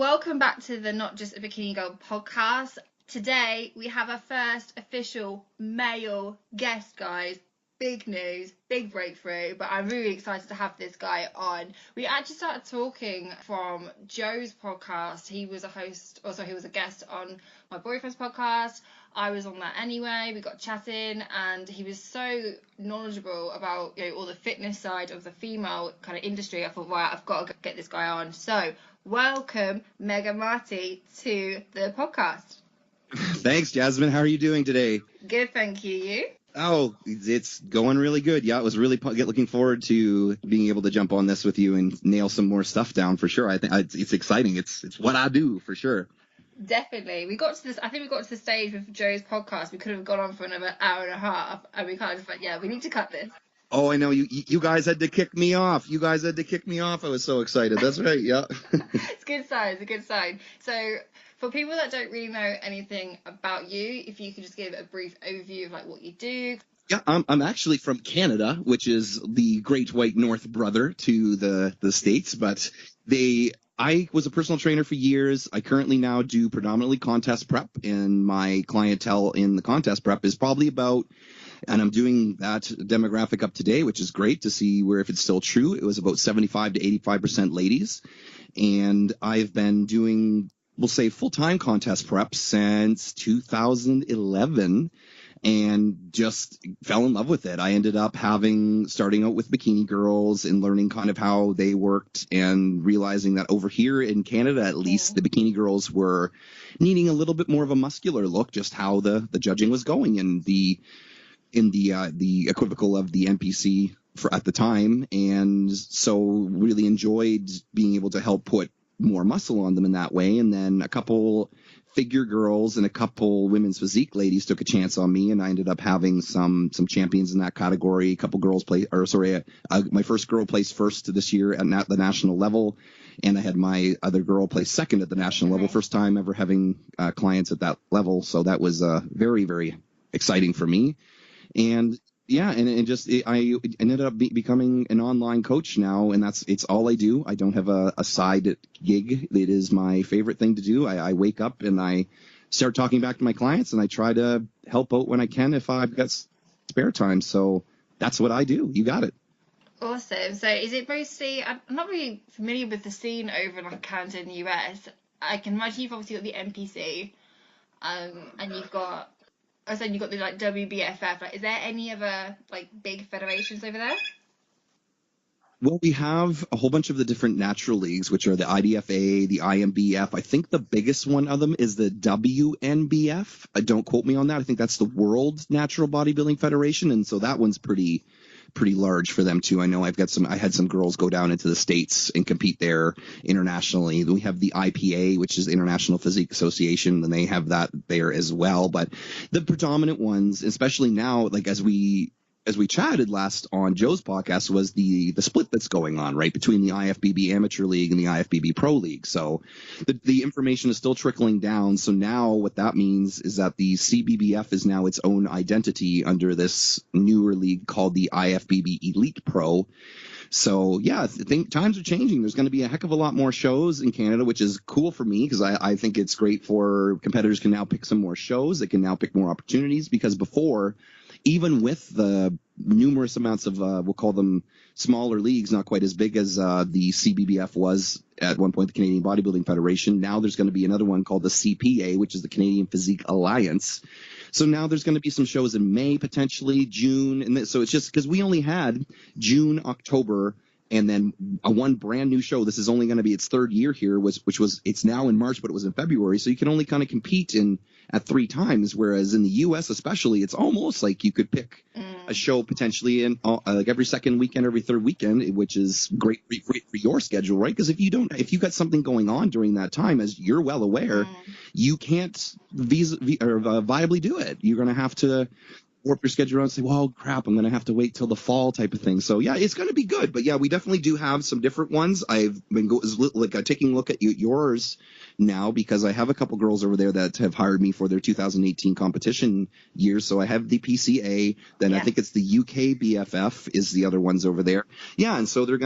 welcome back to the Not Just a Bikini Girl podcast. Today we have our first official male guest, guys. Big news, big breakthrough, but I'm really excited to have this guy on. We actually started talking from Joe's podcast. He was a host, also he was a guest on my boyfriend's podcast. I was on that anyway. We got chatting and he was so knowledgeable about, you know, all the fitness side of the female kind of industry. I thought, right, I've got to get this guy on. So welcome Mega Marty to the podcast. Thanks, Jasmine. How are you doing today? Good, thank you. You? Oh, it's going really good. Yeah, I was really looking forward to being able to jump on this with you and nail some more stuff down for sure. I think it's exciting. It's what I do for sure. Definitely. We got to this. I think we got to the stage with Joe's podcast. We could have gone on for another hour and a half, and we kind of like, yeah, we need to cut this. Oh, I know. You guys had to kick me off. I was so excited. That's right. Yeah. It's a good sign. It's a good sign. So, for people that don't really know anything about you, if you could just give a brief overview of like what you do. Yeah, I'm actually from Canada, which is the Great White North brother to the States, but I was a personal trainer for years. I currently now do predominantly contest prep, and my clientele in the contest prep is probably about, and I'm doing that demographic up today, which is great to see where if it's still true. It was about 75 to 85% ladies, and I've been doing, we'll say, full-time contest prep since 2011. And just fell in love with it. I ended up starting out with bikini girls and learning kind of how they worked and realizing that over here in Canada, at least, the bikini girls were needing a little bit more of a muscular look, just how the judging was going in the equivocal of the NPC at the time. And so really enjoyed being able to help put more muscle on them in that way. And then a couple figure girls and a couple women's physique ladies took a chance on me, and I ended up having some champions in that category. A couple girls my first girl placed first this year at the national level, and I had my other girl place second at the national level. First time ever having clients at that level, so that was very, very exciting for me. And yeah, I ended up becoming an online coach now, and it's all I do. I don't have a side gig. It is my favorite thing to do. I wake up and I start talking back to my clients, and I try to help out when I can if I've got spare time. So that's what I do. You got it. Awesome. So is it mostly, I'm not really familiar with the scene over in like Canada and the US. I can imagine you've obviously got the NPC, and you've got the like WBFF. Like, is there any other like big federations over there? Well, we have a whole bunch of the different natural leagues, which are the IDFA, the IMBF. I think the biggest one of them is the WNBF. Don't quote me on that. I think that's the World Natural Bodybuilding Federation, and so that one's pretty large for them too. I know I had some girls go down into the States and compete there internationally. We have the IPA, which is International Physique Association, and they have that there as well. But the predominant ones, especially now, like as we chatted last on Joe's podcast, was the split that's going on right between the IFBB Amateur League and the IFBB Pro League. So the information is still trickling down. So now what that means is that the CBBF is now its own identity under this newer league called the IFBB Elite Pro. So yeah, I think times are changing. There's going to be a heck of a lot more shows in Canada, which is cool for me because I think it's great for competitors can now pick some more shows. They can now pick more opportunities, because before, even with the numerous amounts of, we'll call them smaller leagues, not quite as big as the CBBF was at one point, the Canadian Bodybuilding Federation. Now there's going to be another one called the CPA, which is the Canadian Physique Alliance. So now there's going to be some shows in May, potentially June. And so it's just because we only had June, October, and then one brand new show. This is only going to be its third year here, it's now in March, but it was in February. So you can only kind of compete at 3 times, whereas in the U.S. especially, it's almost like you could pick a show potentially in like every second weekend, every third weekend, which is great for your schedule, right? Because if you got something going on during that time, as you're well aware, you can't viably do it. You're going to have to warp your schedule around and say, well, crap, I'm going to have to wait till the fall type of thing. So yeah, it's going to be good. But yeah, we definitely do have some different ones. I've been taking a look at yours now because I have a couple girls over there that have hired me for their 2018 competition years. So I have the PCA, then I think it's the UK BFF is the other ones over there. Yeah, and so you're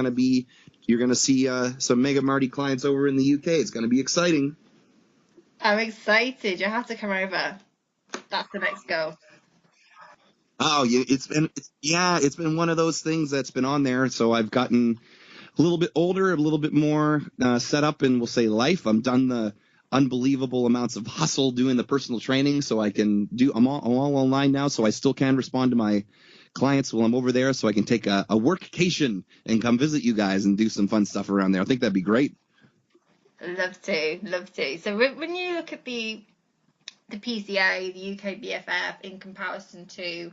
going to see some Mega Marty clients over in the UK. It's going to be exciting. I'm excited. You'll have to come over. That's the next goal. Oh, yeah, it's been one of those things that's been on there. So I've gotten a little bit older, a little bit more set up in, we'll say, life. I'm done the unbelievable amounts of hustle doing the personal training, so I'm all online now, so I still can respond to my clients while I'm over there, so I can take a workcation and come visit you guys and do some fun stuff around there. I think that'd be great. Love to. So when you look at the PCA, the UK BFF, in comparison to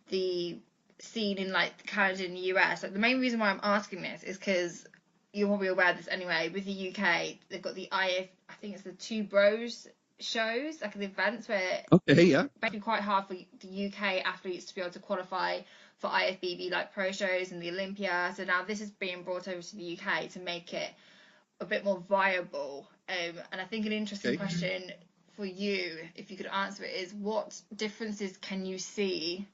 the scene in like Canada and the US, like the main reason why I'm asking this is because you're probably aware of this anyway. With the UK, they've got the I think it's the Two Bros shows, like the events where basically quite hard for the UK athletes to be able to qualify for IFBB like pro shows and the Olympia. So now this is being brought over to the UK to make it a bit more viable. And I think an interesting question for you, if you could answer it, is what differences can you see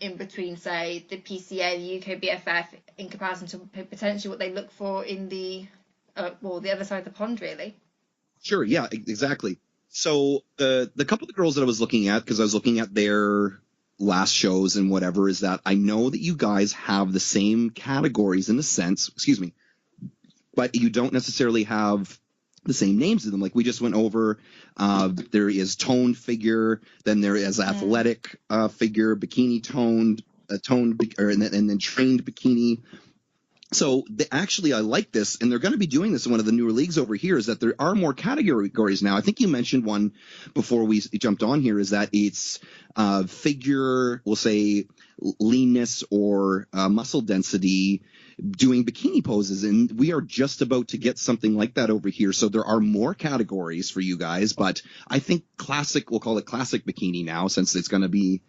in between, say, the PCA, the UK BFF, in comparison to potentially what they look for in the the other side of the pond, really? Sure, yeah, exactly. So the couple of girls that I was looking at, because I was looking at their last shows and whatever, is that I know that you guys have the same categories in a sense, but you don't necessarily have the same names of them. Like we just went over, there is toned figure, then there is athletic figure, bikini toned, and then trained bikini. So actually, I like this, and they're going to be doing this in one of the newer leagues over here, is that there are more categories now. I think you mentioned one before we jumped on here, is that it's figure, we'll say leanness or muscle density, doing bikini poses, and we are just about to get something like that over here. So there are more categories for you guys, but I think we'll call it classic bikini now, since it's going to be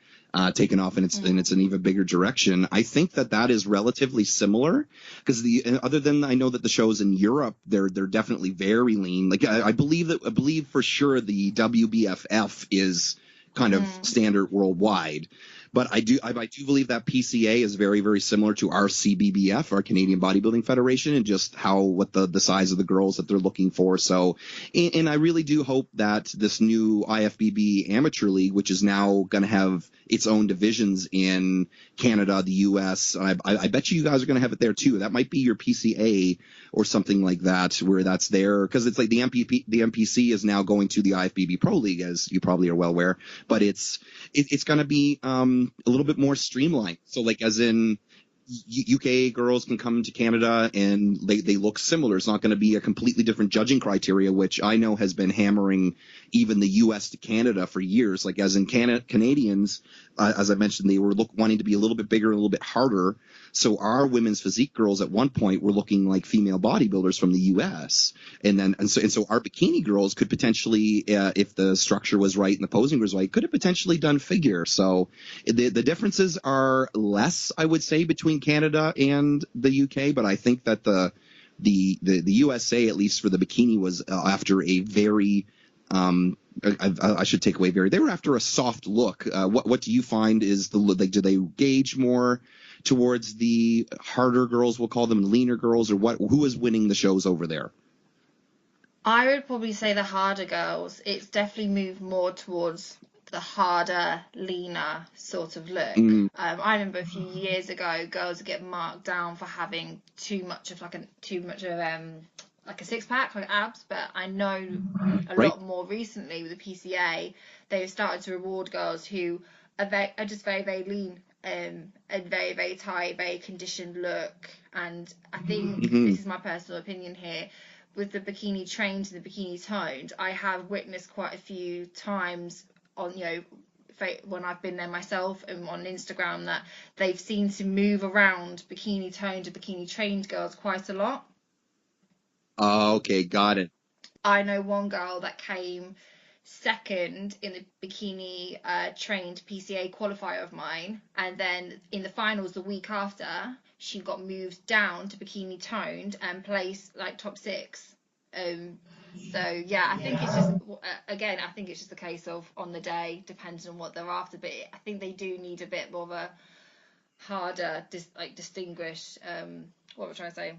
taken off and it's an even bigger direction. I think that is relatively similar, because other than I know that the shows in Europe, they're definitely very lean. Like I believe for sure the WBFF is kind of standard worldwide. But I do believe that PCA is very, very similar to our CBBF, our Canadian Bodybuilding Federation, and just what the size of the girls that they're looking for. So, and I really do hope that this new IFBB Amateur League, which is now going to have its own divisions in Canada, the US, I bet you guys are going to have it there too. That might be your PCA or something like that, where that's there, because it's like the MPC is now going to the IFBB Pro League, as you probably are well aware. But it's going to be a little bit more streamlined. So like as in UK girls can come to Canada and they look similar. It's not going to be a completely different judging criteria, which I know has been hammering even the US to Canada for years. Like as in Canadians, as I mentioned, they were wanting to be a little bit bigger and a little bit harder. So our women's physique girls at one point were looking like female bodybuilders from the US. And so our bikini girls could potentially, if the structure was right and the posing was right, could have potentially done figure. So the differences are less, I would say, between Canada and the UK, but I think that the USA, at least for the bikini, was after a very I should take away very. They were after a soft look. What do you find is the look? Like, do they gauge more towards the harder girls? We'll call them leaner girls, or what? Who is winning the shows over there? I would probably say the harder girls. It's definitely moved more towards the harder, leaner sort of look. I remember a few years ago, girls would get marked down for having too much of like a six pack, like abs. But I know a lot more recently with the PCA, they've started to reward girls who are just very, very lean, and very, very tight, very conditioned look. And I think this is my personal opinion here. With the bikini trained and the bikini toned, I have witnessed quite a few times on, when I've been there myself and on Instagram, that they've seemed to move around bikini toned to bikini trained girls quite a lot. Oh, okay, got it. I know one girl that came second in the bikini trained PCA qualifier of mine, and then in the finals the week after she got moved down to bikini toned and placed like top 6. So yeah, I think it's just again, I think it's just a case of on the day, depends on what they're after, but I think they do need a bit more of a harder distinguish what we're trying to say,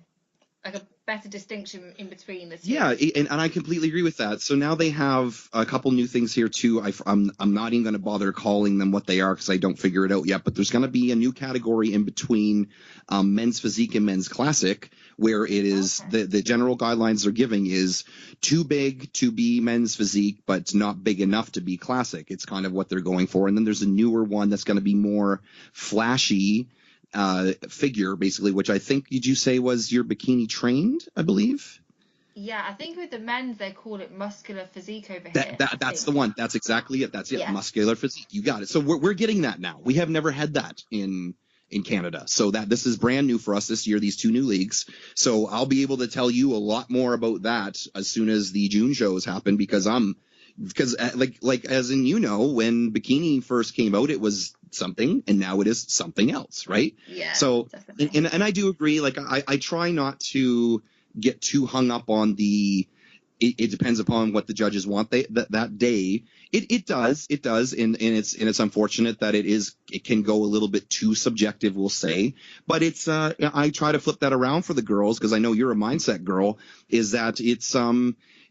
like a better distinction in between the two. Yeah, and I completely agree with that. So now they have a couple new things here too. I'm not even going to bother calling them what they are because I don't figure it out yet. But there's going to be a new category in between men's physique and men's classic, where it is the general guidelines they're giving is too big to be men's physique, but not big enough to be classic. It's kind of what they're going for. And then there's a newer one that's going to be more flashy figure, basically, which I think did you say was your bikini trained, I believe? Yeah, I think with the men's they call it muscular physique over here. That's the one. That's exactly it. That's it. Yeah. Muscular physique. You got it. So we're getting that now. We have never had that in Canada. So this is brand new for us this year, these 2 new leagues. So I'll be able to tell you a lot more about that as soon as the June shows happen, because like as in, when bikini first came out, it was something, and now it is something else, right? Yeah. So and I do agree. Like I try not to get too hung up on it depends upon what the judges want that day. It does, and it's unfortunate that it can go a little bit too subjective, we'll say. But it's I try to flip that around for the girls, because I know you're a mindset girl. Is that it's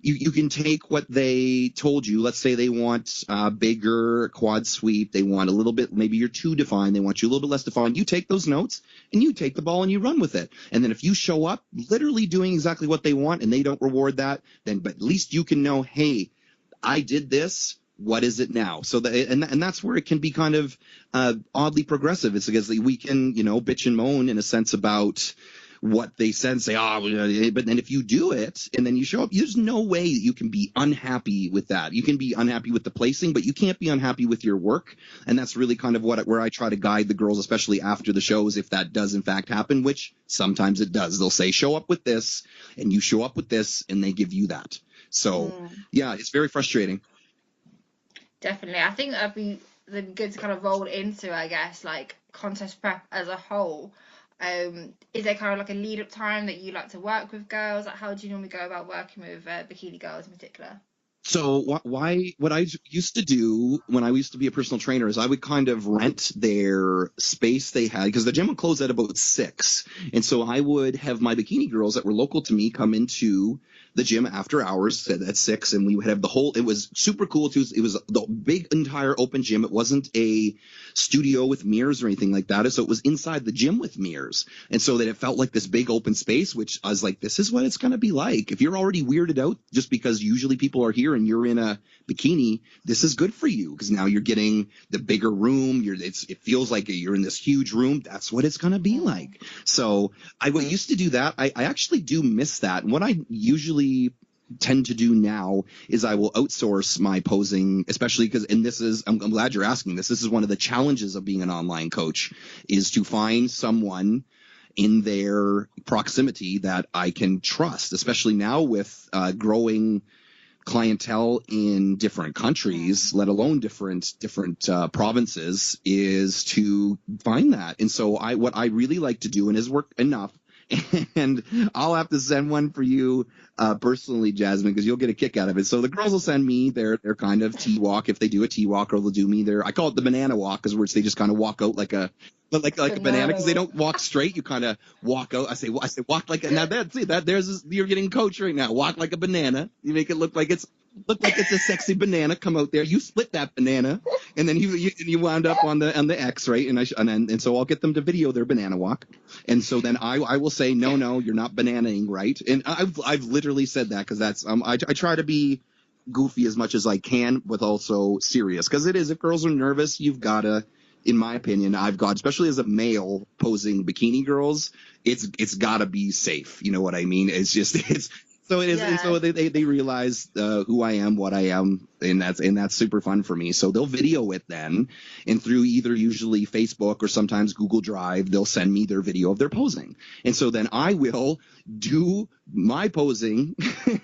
you can take what they told you. Let's say they want bigger quad sweep. They want a little bit, maybe you're too defined. They want you a little bit less defined. You take those notes and you take the ball and you run with it. And then if you show up literally doing exactly what they want and they don't reward that, but at least you can know, hey, I did this. What is it now? So and that's where it can be kind of oddly progressive. It's because we can, bitch and moan in a sense about what they said and say, but then if you do it and then you show up, there's no way that you can be unhappy with that. You can be unhappy with the placing, but you can't be unhappy with your work. And that's really kind of where I try to guide the girls, especially after the shows, if that does in fact happen, which sometimes it does. They'll say, show up with this, and you show up with this, and they give you that. So yeah, it's very frustrating. Definitely. I think that'd be good to kind of roll into, I guess, like contest prep as a whole. Is there kind of like a lead up time that you like to work with girls? Like, how do you normally go about working with bikini girls in particular? So what I used to do when I used to be a personal trainer is I would kind of rent their space they had, because the gym would close at about 6. And so I would have my bikini girls that were local to me come into the gym after hours at 6, and we would have it was super cool too. It was the big entire open gym. It wasn't a studio with mirrors or anything like that. So it was inside the gym with mirrors. And so that it felt like this big open space, which I was like, this is what it's going to be like. If you're already weirded out just because usually people are here and you're in a bikini, this is good for you, because now you're getting the bigger room. It feels like you're in this huge room. That's what it's going to be like. So I used to do that. I actually do miss that. And what I usually tend to do now is I will outsource my posing, especially because, and this is, I'm glad you're asking this. This is one of the challenges of being an online coach, is to find someone in their proximity that I can trust, especially now with growing clientele in different countries, let alone different provinces, is to find that. And so what I really like to do, and has worked enough, and I'll have to send one for you personally, Jasmine, because you'll get a kick out of it. So the girls will send me their kind of T-walk. If they do a T-walk, or they'll do me I call it the banana walk, because they just kind of walk out like a banana, because they don't walk straight. You kind of walk out. I say walk like a, now you're getting coached right now. Walk like a banana. You make it look like it's a sexy banana. Come out there. You split that banana, and then you wound up on the X, right? And so I'll get them to video their banana walk, and so then I will say, no, you're not bananaing right. And I've literally said that, because that's I try to be goofy as much as I can, but also serious, because it is, if girls are nervous, you've gotta, in my opinion, especially as a male posing bikini girls, it's gotta be safe. You know what I mean? So it is, yeah. And so they realize who I am, what I am, and that's super fun for me. So they'll video it then, and through either usually Facebook or sometimes Google Drive, they'll send me their video of their posing. And so then I will do my posing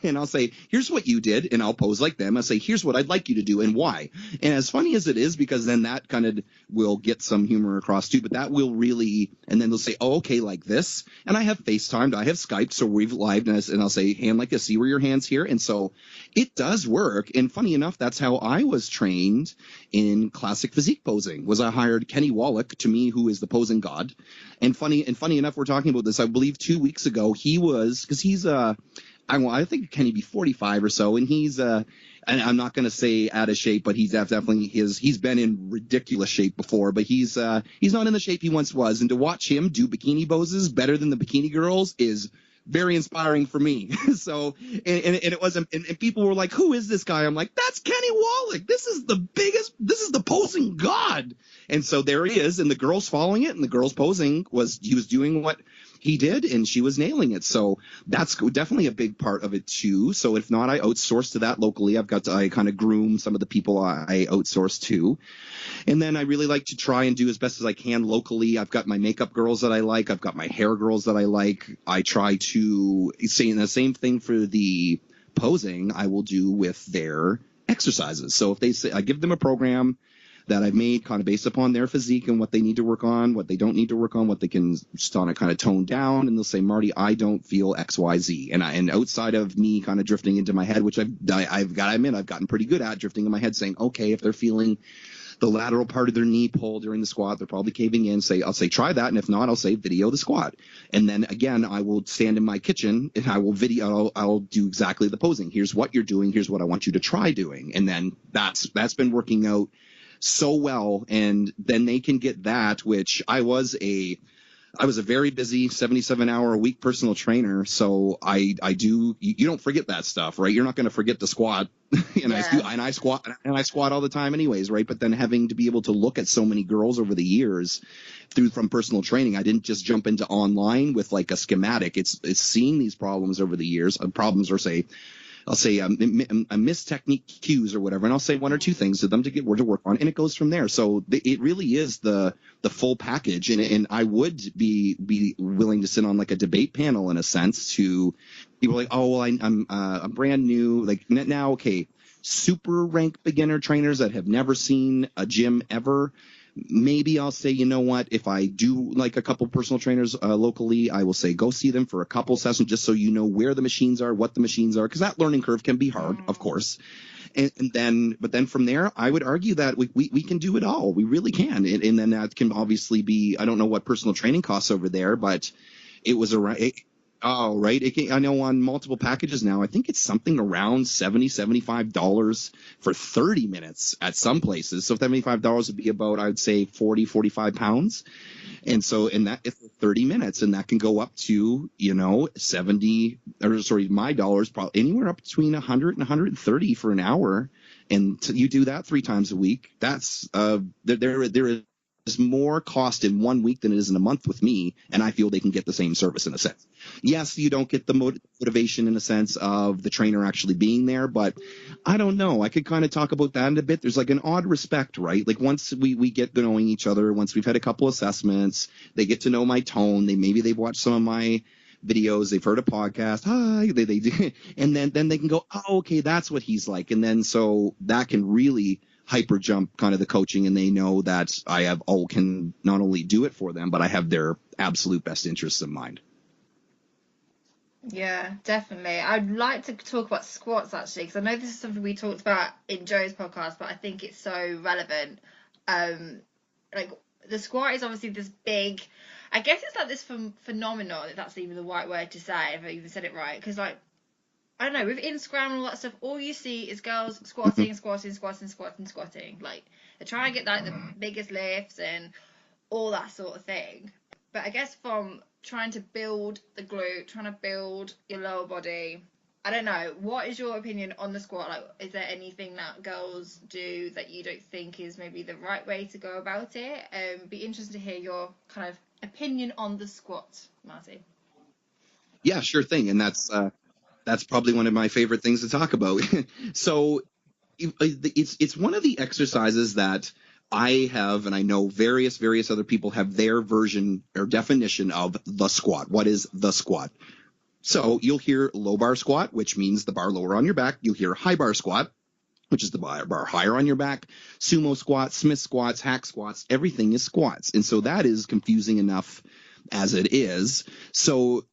and I'll say, here's what you did, and I'll pose like them. I'll say, here's what I'd like you to do and why. And as funny as it is, because then that kind of will get some humor across too, but that will really, and then they'll say, oh, okay, like this. And I have FaceTimed, I have Skyped, so we've lived, and I'll say, hand like this, see where your hand's here. And so it does work. And funny enough, that's how I was trained in classic physique posing, was I hired Kenny Wallach, to me, who is the posing god. And funny enough, we're talking about this, I believe 2 weeks ago, he was, because he's I think Kenny be 45 or so, and he's and I'm not going to say out of shape, but he's definitely he's been in ridiculous shape before, but he's not in the shape he once was. And to watch him do bikini poses better than the bikini girls is very inspiring for me. So, and it wasn't, and people were like, who is this guy? I'm like, that's Kenny Wallach. This is the posing god. And so there he is, and the girls following it, and the girls posing he was doing what he did, and she was nailing it. So that's definitely a big part of it too. So if not, I outsource to that locally. I kind of groom some of the people I outsource to. And then I really like to try and do as best as I can locally. I've got my makeup girls that I like. I've got my hair girls that I like. I try to say the same thing for the posing I will do with their exercises. So if they say, I give them a program that I've made kind of based upon their physique and what they need to work on, what they don't need to work on, what they can start to kind of tone down. And they'll say, Marty, I don't feel X, Y, Z. And outside of me kind of drifting into my head, which I've got to admit, I've gotten pretty good at drifting in my head, saying, okay, if they're feeling the lateral part of their knee pull during the squat, they're probably caving in. I'll say, try that. And if not, I'll say, video the squat. And then again, I will stand in my kitchen and I will I'll do exactly the posing. Here's what you're doing. Here's what I want you to try doing. And then that's been working out so well. And then they can get that, which I was a very busy 77-hour-a-week personal trainer. So I do, you don't forget that stuff, right? You're not going to forget the squat. And yeah. I squat all the time anyways, right? But then having to be able to look at so many girls over the years from personal training, I didn't just jump into online with like a schematic. It's seeing these problems over the years, problems, or I'll say a missed technique cues or whatever, and I'll say one or two things to them to get where to work on, and it goes from there. So it really is the full package, and I would be willing to sit on like a debate panel in a sense to people like, oh well, I'm brand new, like now, okay, super rank beginner trainers that have never seen a gym ever. Maybe I'll say, you know what, if I do like a couple personal trainers locally, I will say go see them for a couple sessions just so you know where the machines are, what the machines are, because that learning curve can be hard, of course. But then from there, I would argue that we can do it all. We really can. And then that can obviously be, I don't know what personal training costs over there, but it was around. Oh, right. I know on multiple packages now, I think it's something around $70, $75 for 30 minutes at some places. So $75 would be about, I would say 40, 45 pounds. And so that is 30 minutes, and that can go up to, my dollars, probably anywhere up between 100 and 130 for an hour. And you do that 3 times a week. That's, there is more cost in 1 week than it is in a month with me, and I feel they can get the same service in a sense. Yes, you don't get the motivation in a sense of the trainer actually being there, but I don't know. I could kind of talk about that in a bit. There's like an odd respect, right? Like once we get knowing each other, once we've had a couple assessments, they get to know my tone. Maybe they've watched some of my videos, they've heard a podcast, hi, they do, and then they can go, oh, okay, that's what he's like, and then so that can really hyper jump kind of the coaching, and they know that can not only do it for them, but I have their absolute best interests in mind. Yeah, definitely. I'd like to talk about squats actually, because I know this is something we talked about in Joe's podcast, but I think it's so relevant. Like the squat is obviously this big, I guess it's like this phenomenon, if that's even the right word to say, if I even said it right, because like, I don't know, with Instagram and all that stuff, all you see is girls squatting. Like, they're trying to get like the biggest lifts and all that sort of thing. But I guess from trying to build the glute, trying to build your lower body, I don't know, what is your opinion on the squat? Like, is there anything that girls do that you don't think is maybe the right way to go about it? Be interested to hear your kind of opinion on the squat, Marty. Yeah, sure thing. And that's probably one of my favorite things to talk about. So it's one of the exercises that I have, and I know various other people have their version or definition of the squat. What is the squat? So you'll hear low bar squat, which means the bar lower on your back. You'll hear high bar squat, which is the bar higher on your back. Sumo squats, Smith squats, hack squats, everything is squats. And so that is confusing enough as it is. So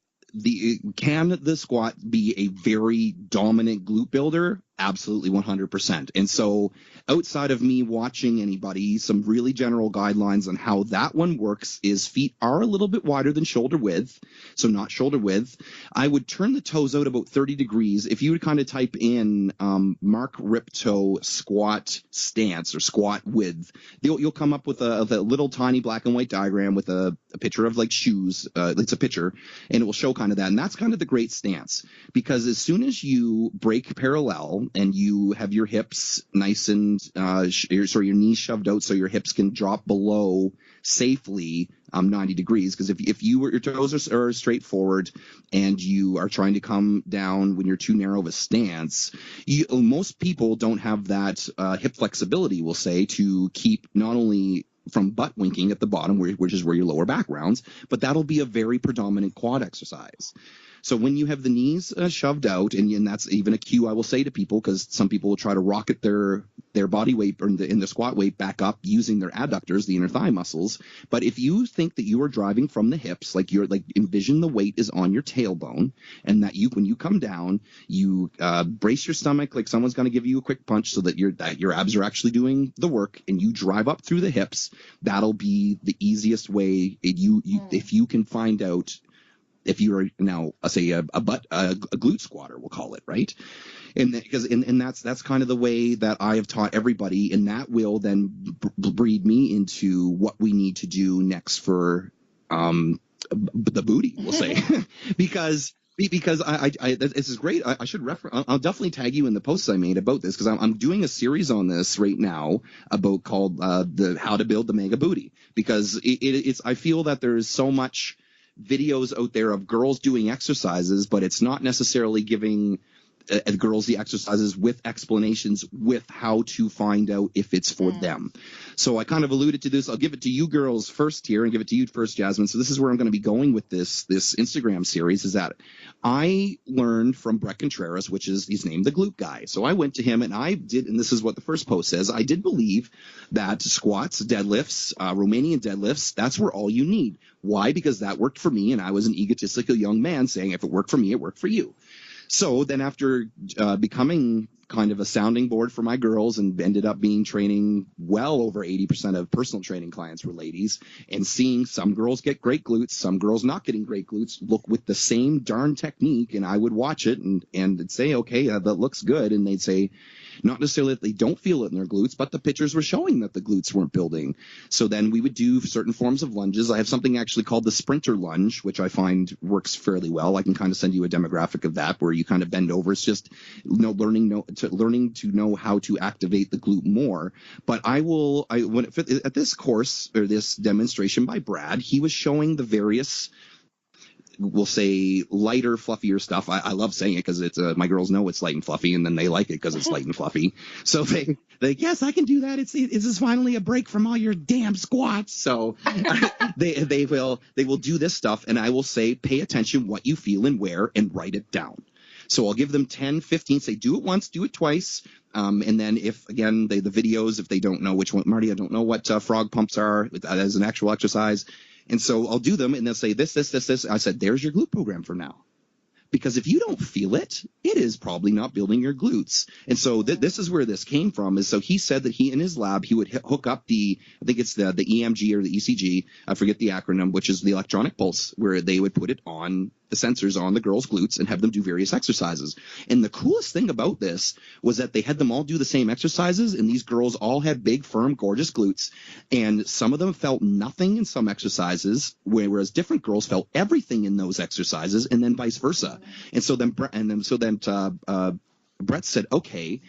can the squat be a very dominant glute builder? Absolutely 100%. And so outside of me watching anybody, some really general guidelines on how that one works is feet are a little bit wider than shoulder width, so not shoulder width. I would turn the toes out about 30 degrees. If you would kind of type in Mark Ripto squat stance or squat width, you'll come up with a little tiny black and white diagram with a picture of like shoes. It's a picture, and it will show kind of that. And that's kind of the great stance, because as soon as you break parallel and you have your hips nice and your knees shoved out so your hips can drop below safely 90 degrees, because if your toes are straight forward and you are trying to come down when you're too narrow of a stance, most people don't have that hip flexibility, we'll say, to keep not only from butt winking at the bottom, which is where your lower back rounds, but that'll be a very predominant quad exercise. So when you have the knees shoved out, and that's even a cue I will say to people, because some people will try to rocket their body weight or in the squat weight back up using their adductors, the inner thigh muscles. But if you think that you are driving from the hips, like envision the weight is on your tailbone, and that when you come down, you brace your stomach like someone's going to give you a quick punch so that your abs are actually doing the work, and you drive up through the hips. That'll be the easiest way. If you can find out. If you are now, say a glute squatter, we'll call it, right? And that's kind of the way that I have taught everybody, and that will then breed me into what we need to do next for the booty, we'll say, because I this is great. I should I'll definitely tag you in the posts I made about this, because I'm doing a series on this right now called the how to build the mega booty, because it's I feel that there's so much videos out there of girls doing exercises, but it's not necessarily giving girls the exercises with explanations with how to find out if it's for them. So I kind of alluded to this. I'll give it to you girls first here, and give it to you first, Jasmine. So this is where I'm going to be going with this Instagram series, is that I learned from Brett Contreras, which is, he's named the glute guy. So I went to him, and and this is what the first post says, I did believe that squats, deadlifts, Romanian deadlifts, that's where all you need. Why? Because that worked for me, and I was an egotistical young man saying, if it worked for me, it worked for you. So then after becoming kind of a sounding board for my girls, and ended up training well over 80% of personal training clients were ladies, and seeing some girls get great glutes, some girls not getting great glutes, look with the same darn technique, and I would watch it and say, okay, that looks good. And they'd say, not necessarily that they don't feel it in their glutes, but the pictures were showing that the glutes weren't building. So then we would do certain forms of lunges. I have something actually called the sprinter lunge, which I find works fairly well. I can kind of send you a demographic of that, where you kind of bend over. It's just learning to know how to activate the glute more. But at this course, or this demonstration by Brad, he was showing the various, we'll say, lighter, fluffier stuff. I love saying it because it's my girls know it's light and fluffy, and then they like it because it's light and fluffy. So they yes, I can do that. This is finally a break from all your damn squats. So they will do this stuff, and I will say, pay attention what you feel and where, and write it down. So I'll give them 10, 15, say do it once, do it twice. And then if, again, the videos, if they don't know which one, Marty, I don't know what frog pumps are as an actual exercise. And so I'll do them, and they'll say this. I said, there's your glute program for now. Because if you don't feel it, it is probably not building your glutes. And so this is where this came from. Is so he said that he, in his lab, he would hook up I think it's the EMG or the ECG, I forget the acronym, which is the electronic pulse, where they would put it on the sensors on the girls' glutes and have them do various exercises. And the coolest thing about this was that they had them all do the same exercises, and these girls all had big, firm, gorgeous glutes. And some of them felt nothing in some exercises, whereas different girls felt everything in those exercises, and then vice versa. And so then Brett said, okay,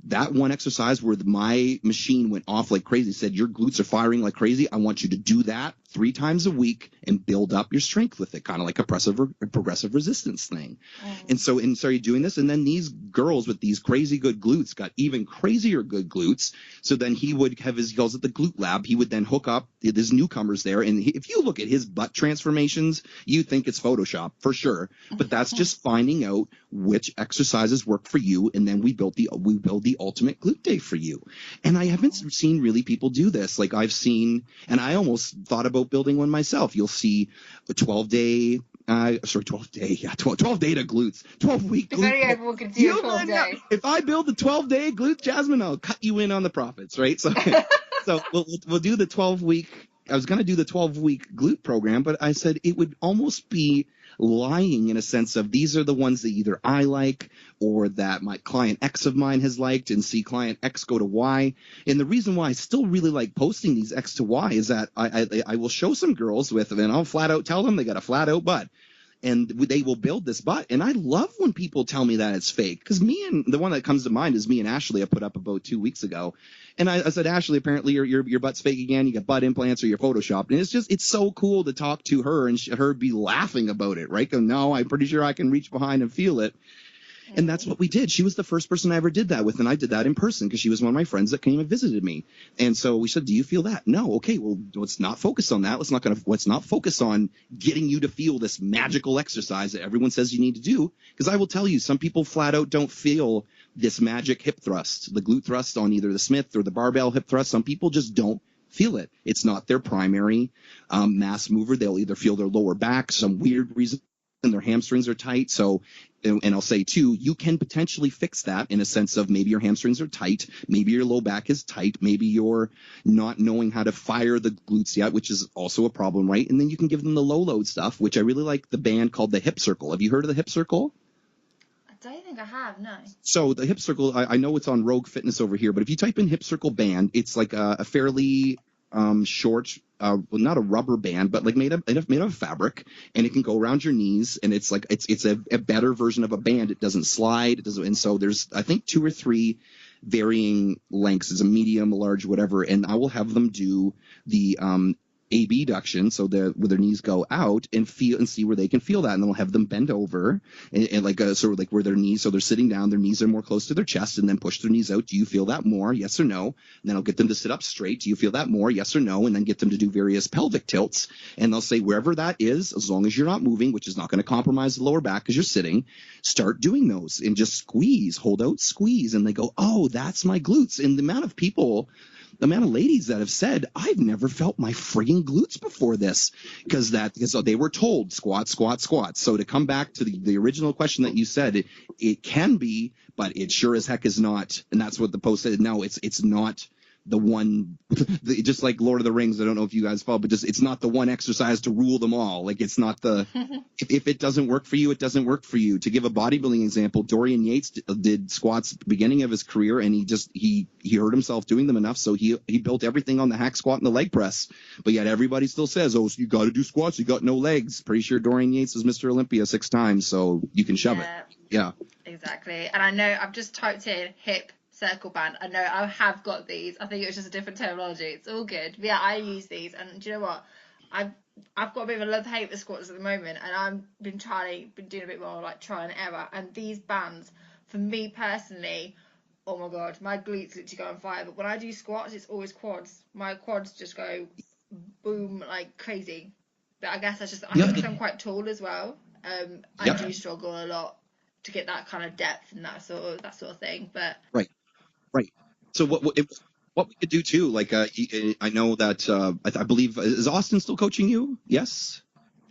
that one exercise where my machine went off like crazy, said your glutes are firing like crazy, I want you to do that 3 times a week and build up your strength with it, kind of like a progressive resistance thing. And so started doing this, and then these girls with these crazy good glutes got even crazier good glutes. So then he would have he calls it the glute lab. He would then hook up his newcomers there, and if you look at his butt transformations, you think it's Photoshop for sure. But that's just finding out which exercises work for you, and then we build the ultimate glute day for you. And I haven't seen really people do this. Like I've seen, and I almost thought about building one myself. You'll see a 12-day 12 day to glutes, 12-week glute. If everyone could do a 12 day. If I build the 12-day glute, Jasmine, I'll cut you in on the profits, right? So we'll do the 12-week. I was going to do the 12-week glute program, but I said it would almost be lying in a sense of these are the ones that either I like or that my client X of mine has liked, and see client X go to Y. And the reason why I still really like posting these X to Y is that I will show some girls with, and I'll flat out tell them they got a flat out butt. And they will build this butt. And I love when people tell me that it's fake, because the one that comes to mind is me and Ashley I put up about 2 weeks ago. And I said, Ashley, apparently your butt's fake again. You got butt implants or you're photoshopped. And it's so cool to talk to her and her be laughing about it, right? Go, no, I'm pretty sure I can reach behind and feel it. And that's what we did. She was the first person I ever did that with, and I did that in person because she was one of my friends that came and visited me. And so we said, do you feel that? No. Okay, well, let's not focus on that. Let's not focus on getting you to feel this magical exercise that everyone says you need to do, because I will tell you, some people flat out don't feel this magic hip thrust, the glute thrust on either the Smith or the barbell hip thrust. Some people just don't feel it. It's not their primary mass mover. They'll either feel their lower back, some weird reason, and their hamstrings are tight. So, and I'll say too, you can potentially fix that in a sense of maybe your hamstrings are tight, maybe your low back is tight, maybe you're not knowing how to fire the glutes yet, which is also a problem, right? And then you can give them the low load stuff, which I really like the band called the Hip Circle. Have you heard of the Hip Circle? I don't think I have, no. So the Hip Circle, I know it's on Rogue Fitness over here, but if you type in Hip Circle band, it's like a fairly short, well, not a rubber band, but like made of fabric, and it can go around your knees, and it's like it's a better version of a band. It doesn't slide, it doesn't, and so there's I think 2 or 3 varying lengths. It's a medium, a large, whatever, and I will have them do the abduction, so where their knees go out, and feel and see where they can feel that, and then we'll have them bend over and like sort of like where their knees, so they're sitting down, their knees are more close to their chest, and then push their knees out. Do you feel that more? Yes or no? And then I'll get them to sit up straight. Do you feel that more? Yes or no? And then get them to do various pelvic tilts, and they'll say wherever that is, as long as you're not moving, which is not going to compromise the lower back because you're sitting, start doing those and just squeeze, hold out, squeeze, and they go, oh, that's my glutes. And the amount of ladies that have said, I've never felt my frigging glutes before this, because they were told squat, squat, squat. So to come back to the original question that you said, it can be, but it sure as heck is not. And that's what the post said. No, it's not the one, just like Lord of the Rings. I don't know if you guys follow, but it's not the one exercise to rule them all. Like it's not if it doesn't work for you, it doesn't work for you. To give a bodybuilding example, Dorian Yates did squats at the beginning of his career, and he hurt himself doing them enough, so he built everything on the hack squat and the leg press. But yet everybody still says, oh, so you got to do squats, you got no legs. Pretty sure Dorian Yates is Mr. Olympia 6 times, so you can shove it. Yeah. Exactly. And I know I've just typed in hip circle band. I know I have got these. I think it was just a different terminology. It's all good. But yeah, I use these, and do you know what? I've got a bit of a love-hate with squats at the moment, and I've been doing a bit more like try and error. And these bands, for me personally, oh my god, my glutes literally go on fire. But when I do squats, it's always quads. My quads just go boom like crazy. But I guess I think 'cause I'm quite tall as well. I do struggle a lot to get that kind of depth and that sort of thing. But right. So what we could do too, like I know that I believe, is Austin still coaching you? Yes.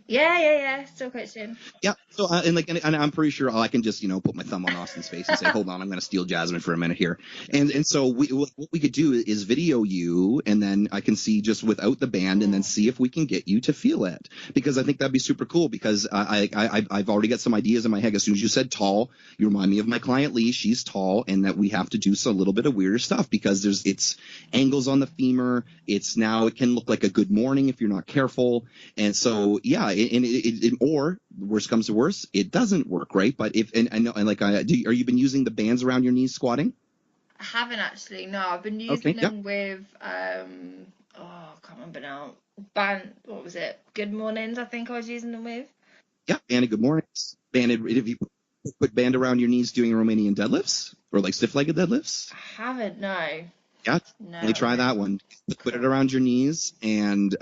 Yeah, still coaching. Yeah. So and I'm pretty sure I can just put my thumb on Austin's face and say, hold on, I'm going to steal Jasmine for a minute here. And so what we could do is video you, and then I can see just without the band, and then see if we can get you to feel it, because I think that'd be super cool. Because I've already got some ideas in my head. As soon as you said tall, you remind me of my client Lee. She's tall, and that we have to do a little bit of weirder stuff, because it's angles on the femur. It can look like a good morning if you're not careful. And so or worst comes to worst, it doesn't work, right? But are you been using the bands around your knees squatting? I haven't actually. No, I've been using them with I can't remember now. what was it? Good mornings, I think I was using them with. Yeah, banded good mornings. Banded, if you put band around your knees doing Romanian deadlifts or like stiff-legged deadlifts. I haven't, no. Yeah, No, definitely try that one. Put it cool. around your knees and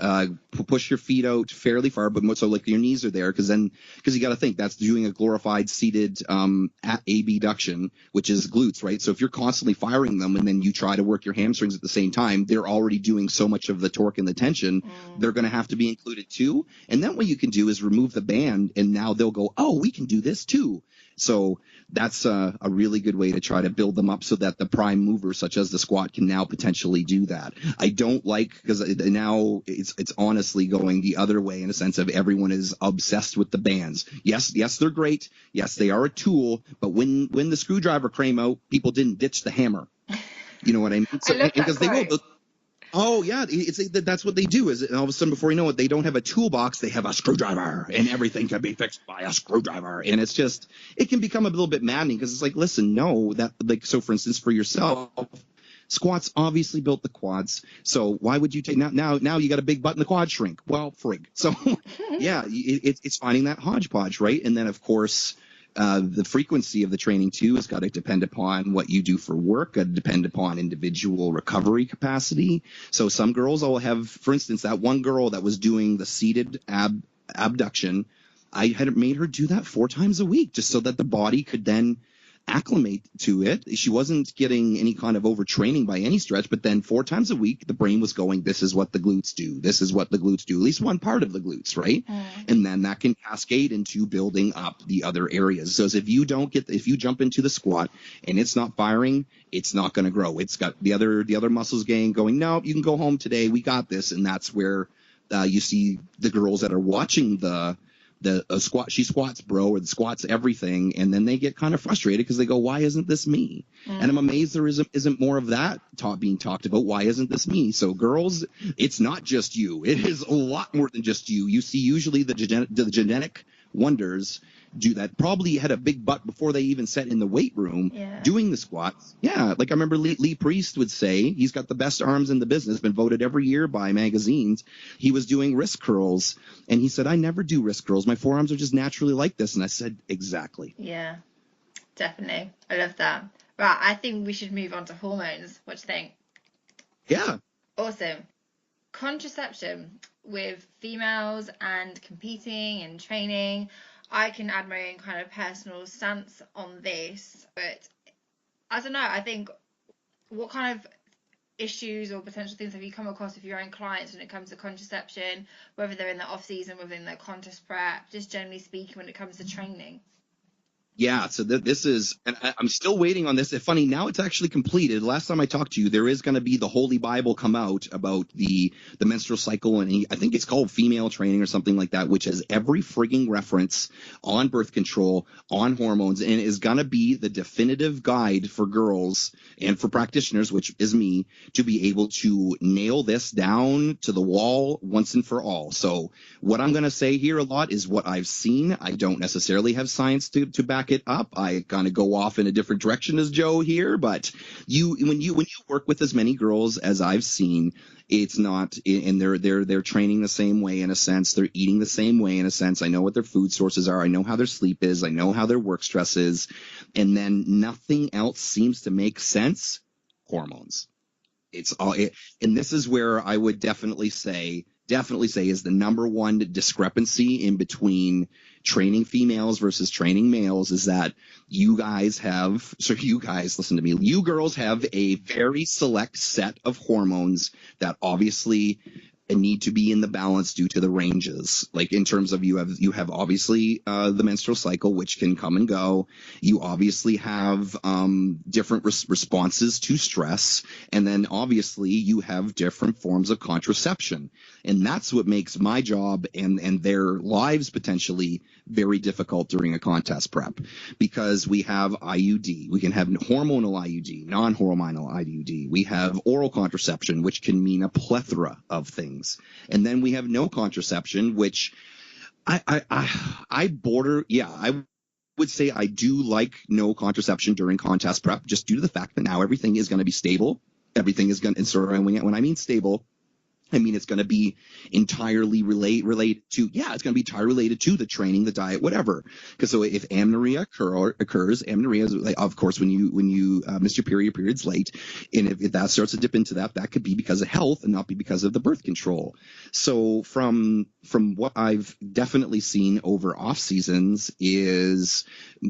push your feet out fairly far, but so like your knees are there because you got to think that's doing a glorified seated abduction, which is glutes, right? So if you're constantly firing them and then you try to work your hamstrings at the same time, they're already doing so much of the torque and the tension, they're going to have to be included too. And then what you can do is remove the band, and now they'll go, oh, we can do this too. So that's a really good way to try to build them up so that the prime movers, such as the squat, can now potentially do that. I don't like, because now it's honestly going the other way in a sense of everyone is obsessed with the bands. Yes, they're great. Yes, they are a tool. But when the screwdriver came out, people didn't ditch the hammer. You know what I mean? So, I love that because they will. quote. Oh yeah, that's what they do. Is all of a sudden before you know it, they don't have a toolbox; they have a screwdriver, and everything can be fixed by a screwdriver. And it can become a little bit maddening because it's like, listen, no, that like so. For instance, for yourself, squats obviously built the quads. So why would you take now you got a big butt and the quad shrink? Well, frig. So yeah, it's finding that hodgepodge, right? And then of course. The frequency of the training too has got to depend upon what you do for work, got to depend upon individual recovery capacity. So some girls will have, for instance, that one girl that was doing the seated abduction, I had made her do that 4 times a week just so that the body could then acclimate to it. She wasn't getting any kind of overtraining by any stretch, but then 4 times a week, the brain was going, this is what the glutes do. This is what the glutes do, at least one part of the glutes, right? And then that can cascade into building up the other areas. So if you jump into the squat and it's not firing, it's not going to grow. It's got the other muscles going, no, you can go home today. We got this. And that's where you see the girls that are watching the squat, she squats, bro, or the squats everything, and then they get kind of frustrated because they go, why isn't this me? And I'm amazed there isn't more of that being talked about. Why isn't this me? So girls, it's not just you. It is a lot more than just you. You see usually the genetic wonders do that. Probably had a big butt before they even sat in the weight room doing the squats. Yeah, like I remember Lee Priest would say he's got the best arms in the business, been voted every year by magazines. He was doing wrist curls, and he said, I never do wrist curls. My forearms are just naturally like this. And I said, exactly. Yeah, definitely. I love that. Right, I think we should move on to hormones. What do you think? Yeah. Awesome. Contraception with females and competing and training. I can add my own kind of personal stance on this, but I don't know. I think what kind of issues or potential things have you come across with your own clients when it comes to contraception, whether they're in the off season, whether in their contest prep, just generally speaking when it comes to training? Yeah, so this is, and I'm still waiting on this. It's funny, now it's actually completed. Last time I talked to you, there is going to be the Holy Bible come out about the menstrual cycle, and I think it's called Female Training or something like that, which has every frigging reference on birth control, on hormones, and is going to be the definitive guide for girls and for practitioners, which is me, to be able to nail this down to the wall once and for all. So what I'm going to say here a lot is what I've seen. I don't necessarily have science to back it up. I kind of go off in a different direction as Joe here, but when you work with as many girls as I've seen, it's not, and they're training the same way in a sense. They're eating the same way in a sense. I know what their food sources are. I know how their sleep is. I know how their work stress is, and then nothing else seems to make sense. Hormones. It's all, and this is where I would definitely say is the number one discrepancy in between training females versus training males is that you guys, listen to me, you girls have a very select set of hormones that obviously need to be in the balance due to the ranges. Like in terms of you have obviously the menstrual cycle, which can come and go. You obviously have different responses to stress, and then obviously you have different forms of contraception, and that's what makes my job and their lives potentially very difficult during a contest prep, because we have IUD, we can have hormonal IUD, non-hormonal IUD, we have oral contraception, which can mean a plethora of things. And then we have no contraception, which I would say I do like no contraception during contest prep, just due to the fact that now everything is going to be stable. Everything is going to, and when I mean stable, I mean, it's going to be entirely related to, it's going to be entirely related to the training, the diet, whatever. Because so if amenorrhea occurs, amenorrhea is, like, of course, when you miss your period's late, and if that starts to dip into that could be because of health and not be because of the birth control. So from what I've definitely seen over off seasons is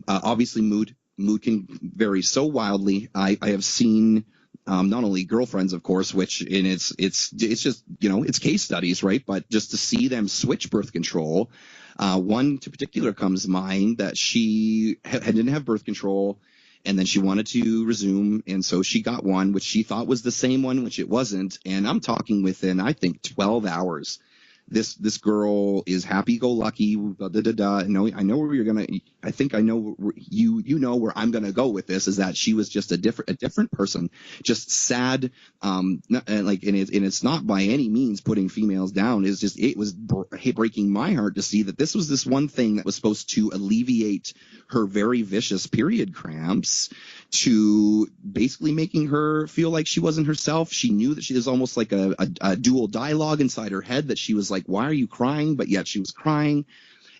obviously mood can vary so wildly. I have seen not only girlfriends, of course, which in it's just, it's case studies, right? But just to see them switch birth control. One in particular comes to mind that she didn't have birth control, and then she wanted to resume, and so she got one, which she thought was the same one, which it wasn't. And I'm talking within, I think, 12 hours. This girl is happy-go-lucky. I know where you're gonna. I think I know you know where I'm gonna go with this. Is that she was just a different person, just sad. And it's not by any means putting females down. It's just it was breaking my heart to see that this was this one thing that was supposed to alleviate her very vicious period cramps, to basically making her feel like she wasn't herself. She knew that she was almost like a dual dialogue inside her head, that she was like, why are you crying? But yet she was crying.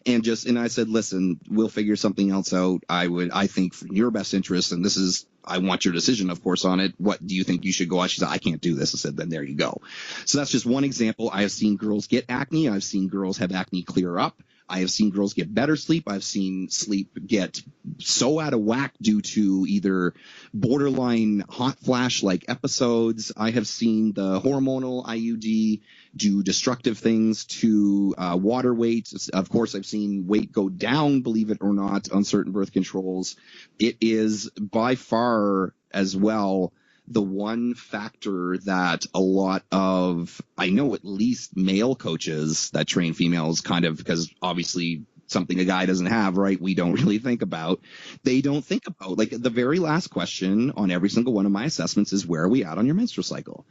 And I said, listen, we'll figure something else out. I think for your best interest, and I want your decision, of course, on it. What do you think you should go on? She said, I can't do this. I said, then there you go. So that's just one example. I have seen girls get acne. I've seen girls have acne clear up. I have seen girls get better sleep. I've seen sleep get so out of whack due to either borderline hot flash-like episodes. I have seen the hormonal IUD do destructive things to water weight. Of course, I've seen weight go down, believe it or not, on certain birth controls. It is by far as well the one factor that a lot of, I know at least male coaches that train females kind of, because obviously something a guy doesn't have, right? We don't really think about. They don't think about, like, the very last question on every single one of my assessments is, where are we at on your menstrual cycle?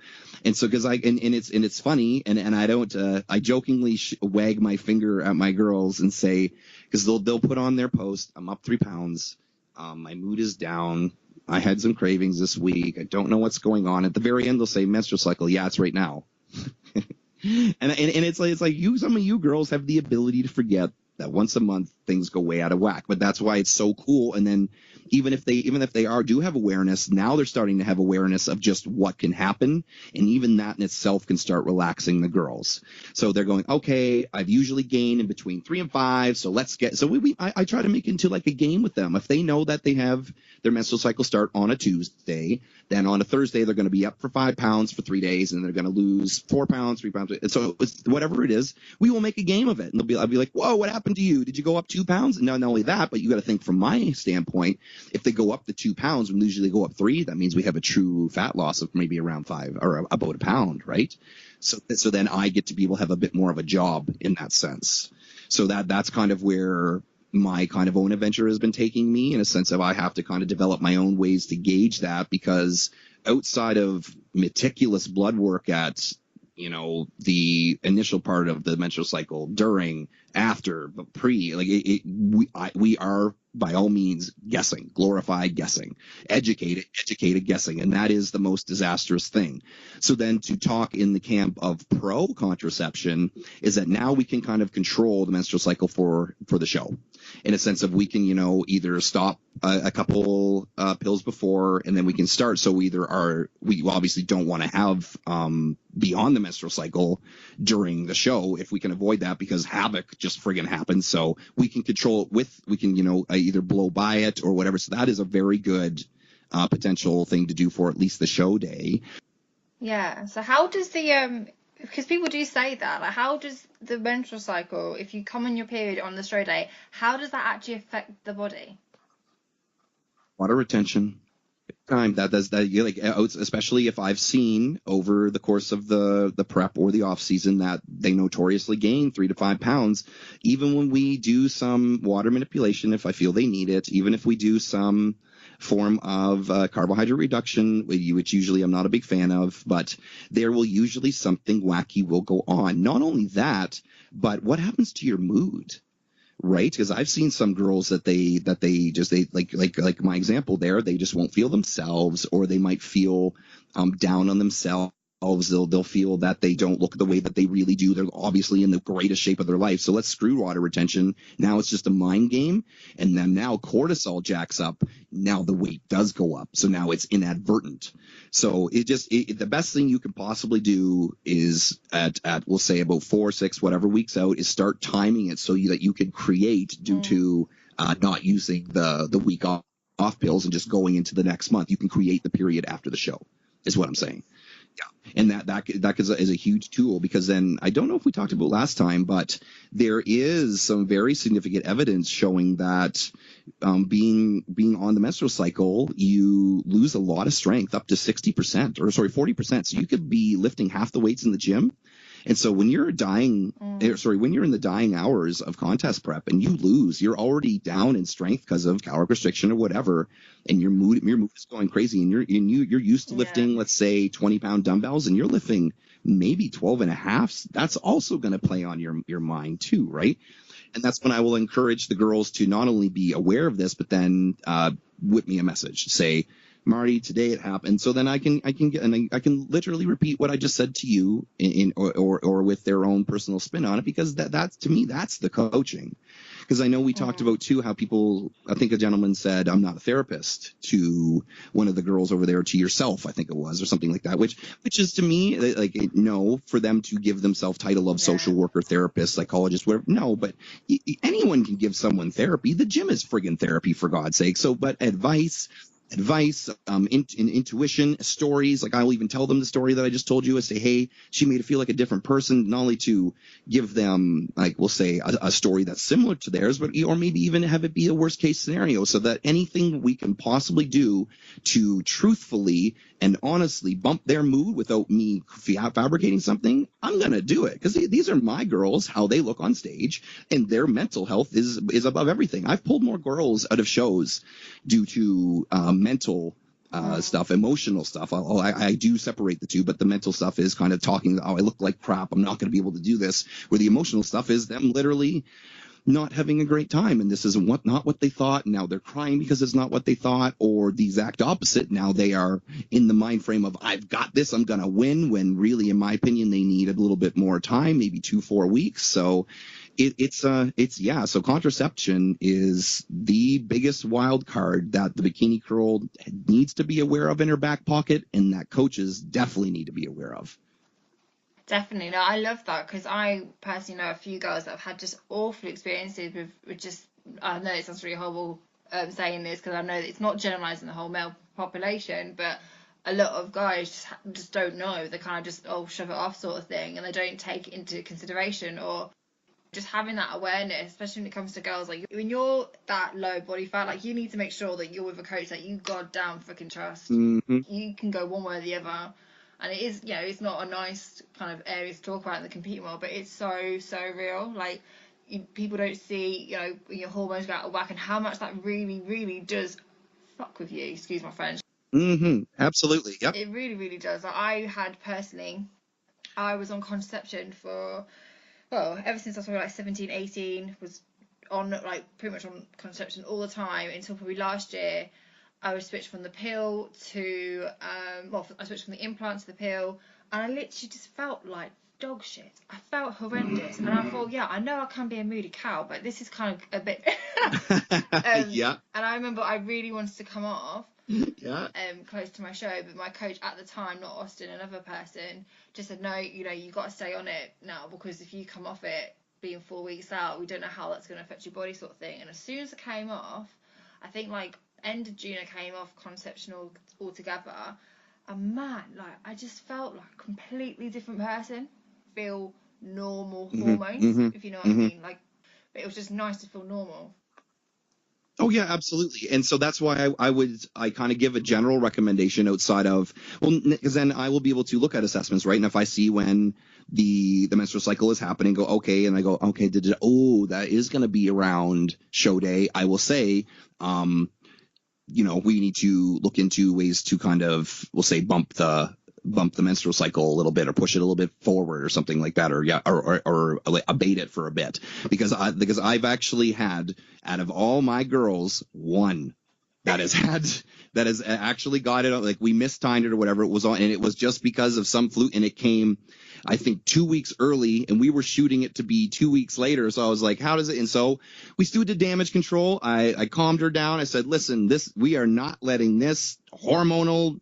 And so, because it's funny, and I don't, I jokingly wag my finger at my girls and say, because they'll put on their post, I'm up 3 pounds, my mood is down, I had some cravings this week, I don't know what's going on. At the very end, they'll say, menstrual cycle, yeah, it's right now. and it's like some of you girls have the ability to forget that once a month things go way out of whack. But that's why it's so cool. And then even if they do have awareness, now they're starting to have awareness of just what can happen, and even that in itself can start relaxing the girls. So they're going, okay, I've usually gained in between 3 and 5, so let's get. So I try to make it into like a game with them. If they know that they have their menstrual cycle start on a Tuesday, then on a Thursday they're going to be up for 5 pounds for 3 days, and they're going to lose 4 pounds, 3 pounds. And so it's, whatever it is, we will make a game of it. And I'll be like, whoa, what happened to you? Did you go up 2 pounds? And not only that, but you got to think from my standpoint, if they go up the 2 pounds, when usually go up 3, that means we have a true fat loss of maybe around 5 or about a pound, right? So then I get to be able to have a bit more of a job in that sense. So that's kind of where my kind of own adventure has been taking me, in a sense of I have to kind of develop my own ways to gauge that, because outside of meticulous blood work at, the initial part of the menstrual cycle, during, after, but pre, like we are by all means guessing, glorified guessing, educated guessing, and that is the most disastrous thing. So then to talk in the camp of pro contraception is that now we can kind of control the menstrual cycle for the show, in a sense of we can, either stop a couple pills before, and then we can start. So we obviously don't want to have beyond the menstrual cycle during the show if we can avoid that, because havoc just friggin' happens. So we can control it we can, either blow by it or whatever. So that is a very good potential thing to do for at least the show day. Yeah. So how does the because people do say that, like, how does the menstrual cycle, if you come on your period on the show day, how does that actually affect the body? Water retention. Time that like, especially if I've seen over the course of the prep or the off season that they notoriously gain 3 to 5 pounds, even when we do some water manipulation, if I feel they need it, even if we do some form of carbohydrate reduction, which usually I'm not a big fan of, but there will usually something wacky will go on. Not only that, but what happens to your mood? Right, because I've seen some girls that they like my example there, they just won't feel themselves, or they might feel down on themselves, they'll feel that they don't look the way that they really do. They're obviously in the greatest shape of their life. So let's screw water retention. Now it's just a mind game. And then now cortisol jacks up. Now the weight does go up. So now it's inadvertent. So the best thing you can possibly do is at we'll say about 4, 6, whatever weeks out, is start timing it so that you can create due to not using the week off pills and just going into the next month. You can create the period after the show is what I'm saying. Yeah, and that is a huge tool, because then I don't know if we talked about last time, but there is some very significant evidence showing that being on the menstrual cycle, you lose a lot of strength, up to 60% or 40%. So you could be lifting half the weights in the gym. And so when you're when you're in the dying hours of contest prep and you lose, you're already down in strength because of caloric restriction or whatever, and your mood is going crazy, and you're used to lifting, let's say 20-pound dumbbells, and you're lifting maybe 12 and a half. That's also going to play on your mind too, right? And that's when I will encourage the girls to not only be aware of this, but then whip me a message, say, Marty, today it happened. So then I can literally repeat what I just said to you or with their own personal spin on it, because that's to me, that's the coaching. Because I know we talked about too how people, I think a gentleman said, I'm not a therapist, to one of the girls over there, to yourself, I think it was, or something like that, which is to me like, no, for them to give themselves title of social worker, therapist, psychologist, whatever. No, but anyone can give someone therapy. The gym is friggin' therapy, for God's sake. So, but advice, intuition, stories. Like I will even tell them the story that I just told you. I say, hey, she made it feel like a different person, not only to give them, like, we'll say a story that's similar to theirs, but or maybe even have it be a worst case scenario, so that anything we can possibly do to truthfully and honestly bump their mood without me fabricating something, I'm going to do it, because these are my girls, how they look on stage, and their mental health is above everything. I've pulled more girls out of shows due to mental stuff, emotional stuff. I do separate the two, but the mental stuff is kind of talking, oh, I look like crap, I'm not going to be able to do this, where the emotional stuff is them literally not having a great time, and this isn't not what they thought. Now they're crying because it's not what they thought, or the exact opposite. Now they are in the mind frame of, I've got this, I'm gonna win, when really, in my opinion, they need a little bit more time, maybe 2-4 weeks. So so contraception is the biggest wild card that the bikini girl needs to be aware of in her back pocket, and that coaches definitely need to be aware of. Definitely. No, I love that, because I personally know a few girls that have had just awful experiences with just, I know it sounds really horrible saying this, because I know that it's not generalising the whole male population, but a lot of guys just don't know. They kind of just, shove it off sort of thing, and they don't take it into consideration, or just having that awareness, especially when it comes to girls. Like, when you're that low body fat, like, you need to make sure that you're with a coach that you goddamn freaking trust. Mm-hmm. You can go one way or the other. And it is, it's not a nice kind of area to talk about in the competing world, but it's so, so real. Like, people don't see, when your hormones go out of whack, and how much that really, really does fuck with you. Excuse my French. Mm-hmm. Absolutely. Yep. It really, really does. Like, I was on contraception for, ever since I was probably like 17, 18, was on, like, pretty much on contraception all the time until probably last year. I would switch from the pill to, I switched from the implant to the pill, and I literally just felt like dog shit. I felt horrendous, and I thought, I know I can be a moody cow, but this is kind of a bit. Yeah. And I remember I really wanted to come off. Yeah. Close to my show, but my coach at the time, not Austin, another person, just said, no, you got to stay on it now, because if you come off it, being 4 weeks out, we don't know how that's going to affect your body, sort of thing. And as soon as I came off, I think like end of June, I came off contraception altogether, and man, like, I just felt like a completely different person. Feel normal hormones, if you know what I mean. Like, but it was just nice to feel normal. Oh yeah, absolutely. And so that's why I kind of give a general recommendation outside of, because then I will be able to look at assessments, right? And if I see when the menstrual cycle is happening, go, okay, and I go, okay, that is going to be around show day, I will say, we need to look into ways to kind of, we'll say, bump the menstrual cycle a little bit, or push it a little bit forward, or something like that, or abate it for a bit, because I've actually had, out of all my girls, one that has actually got it, like we mistimed it or whatever it was on, and it was just because of some fluke, and it came, I think, 2 weeks early, and we were shooting it to be 2 weeks later. So I was like, how does it? And so we still did damage control. I calmed her down. I said, listen, we are not letting this hormonal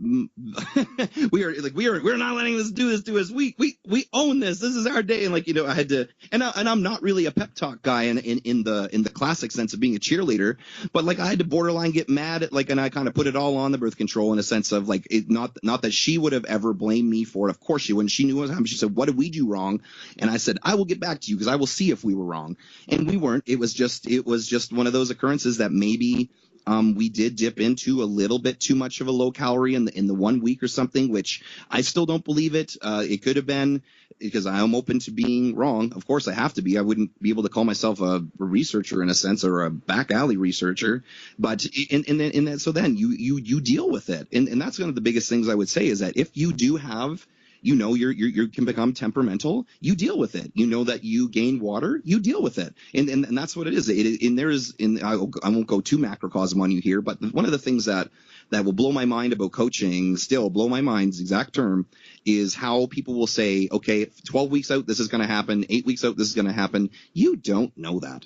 we're not letting this do this to us. We own this. This is our day. And like, I had to, and I'm not really a pep talk guy in the classic sense of being a cheerleader, but like I had to borderline get mad at, like, and I kind of put it all on the birth control in a sense of like, it not that she would have ever blamed me for it. Of course she wouldn't. She knew what was happening. She said, what did we do wrong? And I said, I will get back to you because I will see if we were wrong. And we weren't. It was just one of those occurrences that maybe we did dip into a little bit too much of a low calorie in the 1 week or something, which I still don't believe it. It could have been, because I am open to being wrong. Of course I have to be. I wouldn't be able to call myself a researcher in a sense, or a back alley researcher. But so then you deal with it. And that's one of the biggest things I would say is that if you do have, you can become temperamental, you deal with it. You know that you gain water, you deal with it. And that's what it is. I won't go too macrocosm on you here, but one of the things that will blow my mind about coaching, still blow my mind, exact term, is how people will say, okay, 12 weeks out, this is going to happen. 8 weeks out, this is going to happen. You don't know that.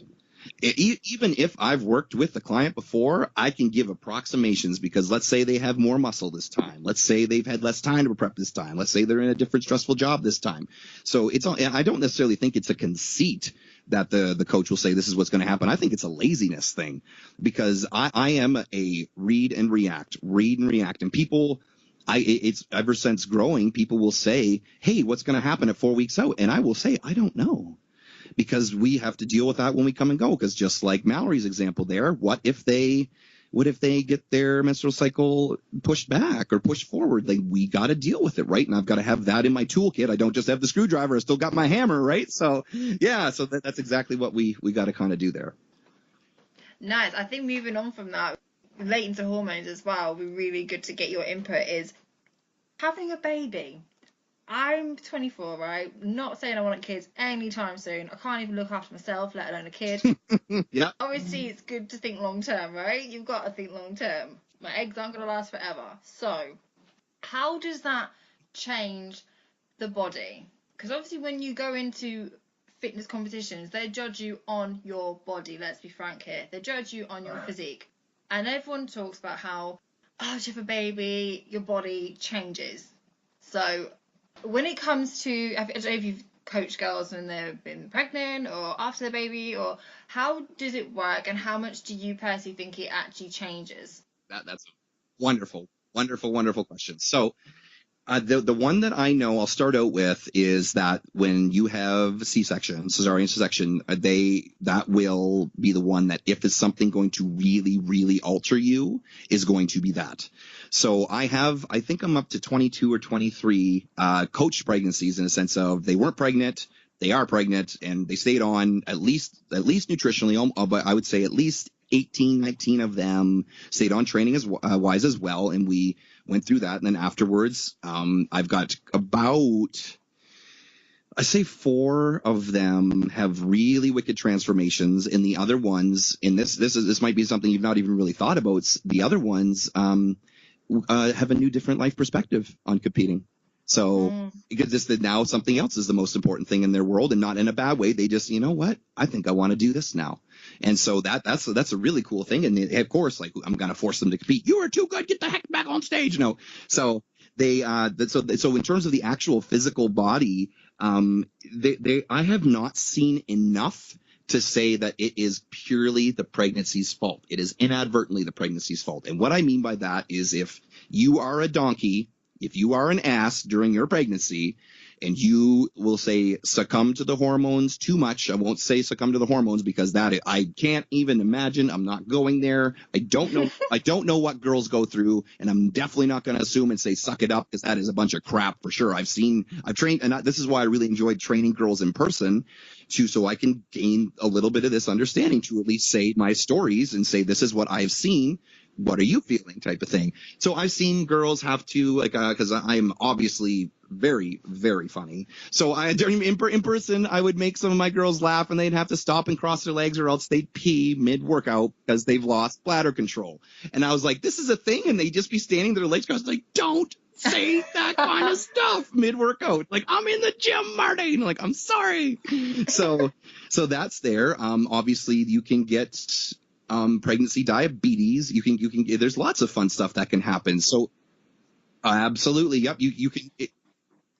Even if I've worked with a client before, I can give approximations, because let's say they have more muscle this time. Let's say they've had less time to prep this time. Let's say they're in a different stressful job this time. So I don't necessarily think it's a conceit that the coach will say this is what's going to happen. I think it's a laziness thing, because I am a read and react. And people, it's ever since growing, people will say, hey, what's going to happen at 4 weeks out? And I will say, I don't know. Because we have to deal with that when we come and go. Because just like Mallory's example there, what if they get their menstrual cycle pushed back or pushed forward? Like, we got to deal with it, right? And I've got to have that in my toolkit. I don't just have the screwdriver. I still got my hammer, right? So yeah, so that's exactly what we got to kind of do there. Nice. I think moving on from that, relating to hormones as well, would be really good to get your input, is having a baby. I'm 24, right? Not saying I want kids anytime soon. I can't even look after myself, let alone a kid. Yeah. Obviously, it's good to think long term, right? You've got to think long term. My eggs aren't going to last forever. So, how does that change the body? Because obviously, when you go into fitness competitions, they judge you on your body. Let's be frank here. They judge you on your physique. And everyone talks about how, if you have a baby, your body changes. So, when it comes to, I don't know if you've coached girls when they've been pregnant or after the baby, or how does it work, and how much do you personally think it actually changes? That's a wonderful question. So the one that I know I'll start out with is that when you have cesarean section, that will be the one that, if it's something going to really, really alter you, is going to be that. So I think I'm up to 22 or 23 coached pregnancies, in a sense of they weren't pregnant, they are pregnant, and they stayed on at least nutritionally, but I would say at least 18, 19 of them stayed on training wise as well, and we went through that. And then afterwards, I've got about, I say 4 of them have really wicked transformations, and the other ones, and this might be something you've not even really thought about, the other ones have a new different life perspective on competing. So because this now something else is the most important thing in their world, and not in a bad way. They just, you know what, I think I want to do this now. And so that's a really cool thing. And of course, like, I'm going to force them to compete. You are too good. Get the heck back on stage. No. So they, so in terms of the actual physical body, I have not seen enough to say that it is purely the pregnancy's fault. It is inadvertently the pregnancy's fault. And what I mean by that is, if you are a donkey, if you are an ass during your pregnancy, and you will say succumb to the hormones too much. I won't say succumb to the hormones, because I can't even imagine. I'm not going there. I don't know. I don't know what girls go through, and I'm definitely not going to assume and say suck it up, because that is a bunch of crap for sure. I've trained, and this is why I really enjoyed training girls in person, so I can gain a little bit of this understanding, to at least say my stories and say, this is what I've seen. What are you feeling, type of thing. So I've seen girls have to, like, because I'm obviously very, very funny. So in person, I would make some of my girls laugh, and they'd have to stop and cross their legs, or else they'd pee mid-workout because they've lost bladder control. And I was like, this is a thing, and they'd just be standing their legs crossed, like, don't say that kind of stuff mid-workout. Like, I'm in the gym, Marty. And like, I'm sorry. So that's there. Obviously, you can get pregnancy diabetes. You can. There's lots of fun stuff that can happen. So absolutely, yep. You can.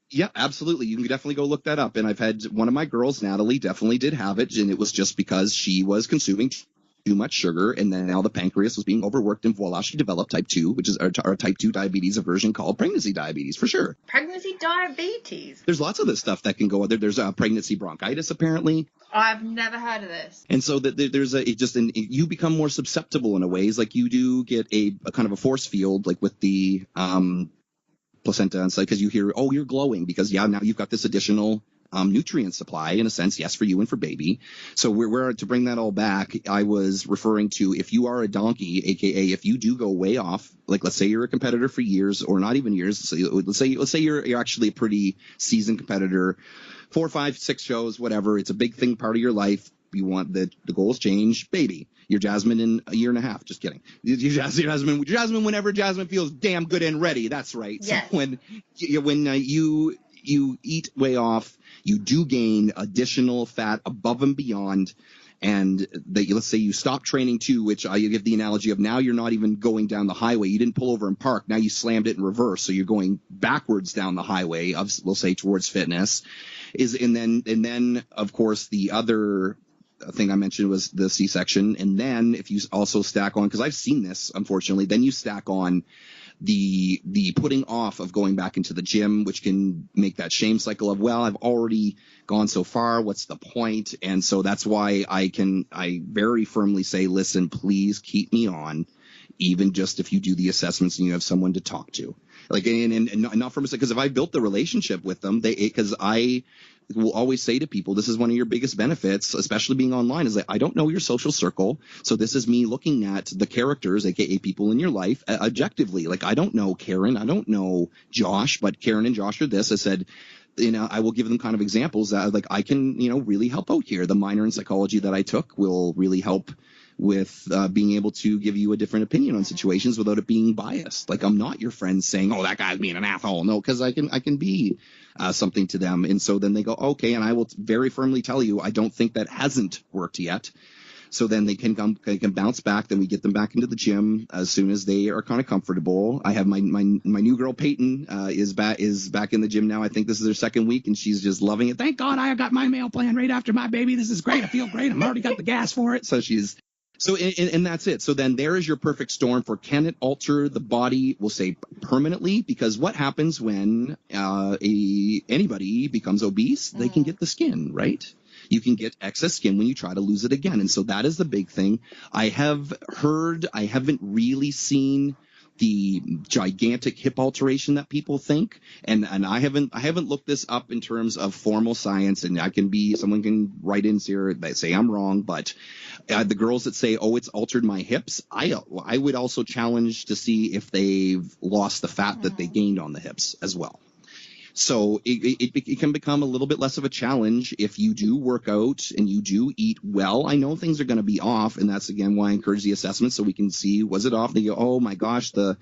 Yeah, absolutely. You can definitely go look that up. And I've had one of my girls, Natalie, definitely did have it, and it was just because she was consuming too much sugar, and then now the pancreas was being overworked, and voila, she developed type 2, which is our type 2 diabetes, a version called pregnancy diabetes, for sure. Pregnancy diabetes? There's lots of this stuff that can go. There's pregnancy bronchitis, apparently. I've never heard of this. And so you become more susceptible in ways. Like, you do get a kind of a force field, like with the placenta and stuff, because you hear, oh, you're glowing because now you've got this additional nutrient supply, in a sense, yes, for you and for baby. So we're to bring that all back. I was referring to, if you are a donkey, aka if you do go way off, like let's say you're a competitor for years, or not even years. So let's say you're actually a pretty seasoned competitor, 4, 5, 6 shows, whatever. It's a big thing, part of your life. You want the goals change, baby. You're Jasmine in a year and a half. Just kidding. You're Jasmine whenever Jasmine feels damn good and ready. That's right. Yes. So when you eat way off, you do gain additional fat above and beyond. And let's say you stop training too, which I give the analogy of, now you're not even going down the highway. You didn't pull over and park. Now you slammed it in reverse. So you're going backwards down the highway of, we'll say, towards fitness. And then of course the other thing I mentioned was the C-section. And then if you also stack on, because I've seen this, unfortunately, then you stack on the putting off of going back into the gym, which can make that shame cycle of, well, I've already gone so far, what's the point? And so that's why I very firmly say, listen, please keep me on, even just if you do the assessments and you have someone to talk to. Like, and not from a, because if I built the relationship with them, because I will always say to people, this is one of your biggest benefits, especially being online, is that I don't know your social circle. So this is me looking at the characters, aka people in your life, objectively. Like, I don't know Karen, I don't know Josh, but Karen and Josh are this. I said, I will give them kind of examples that, like, I can, really help out here. The minor in psychology that I took will really help with being able to give you a different opinion on situations without it being biased. Like, I'm not your friend saying, oh, that guy's being an asshole. No, because I can be something to them. And so then they go, okay, and I will very firmly tell you, I don't think that hasn't worked yet. So then they can bounce back. Then we get them back into the gym as soon as they are kind of comfortable. I have my new girl Peyton is back in the gym now. I think this is her second week, and she's just loving it. Thank God I got my meal plan right after my baby. This is great. I feel great. I've already got the gas for it. So she's. So, and that's it. So then there is your perfect storm for, can it alter the body, we'll say, permanently? Because what happens when anybody becomes obese? They can get the skin, right? You can get excess skin when you try to lose it again. And so that is the big thing. I haven't really seen the gigantic hip alteration that people think, and I haven't looked this up in terms of formal science, and someone can write in here that say I'm wrong, but the girls that say, oh, it's altered my hips, I would also challenge to see if they've lost the fat that they gained on the hips as well. So it can become a little bit less of a challenge if you do work out and you do eat well. I know things are going to be off, and that's, again, why I encourage the assessment, so we can see, was it off? They go, oh, my gosh, the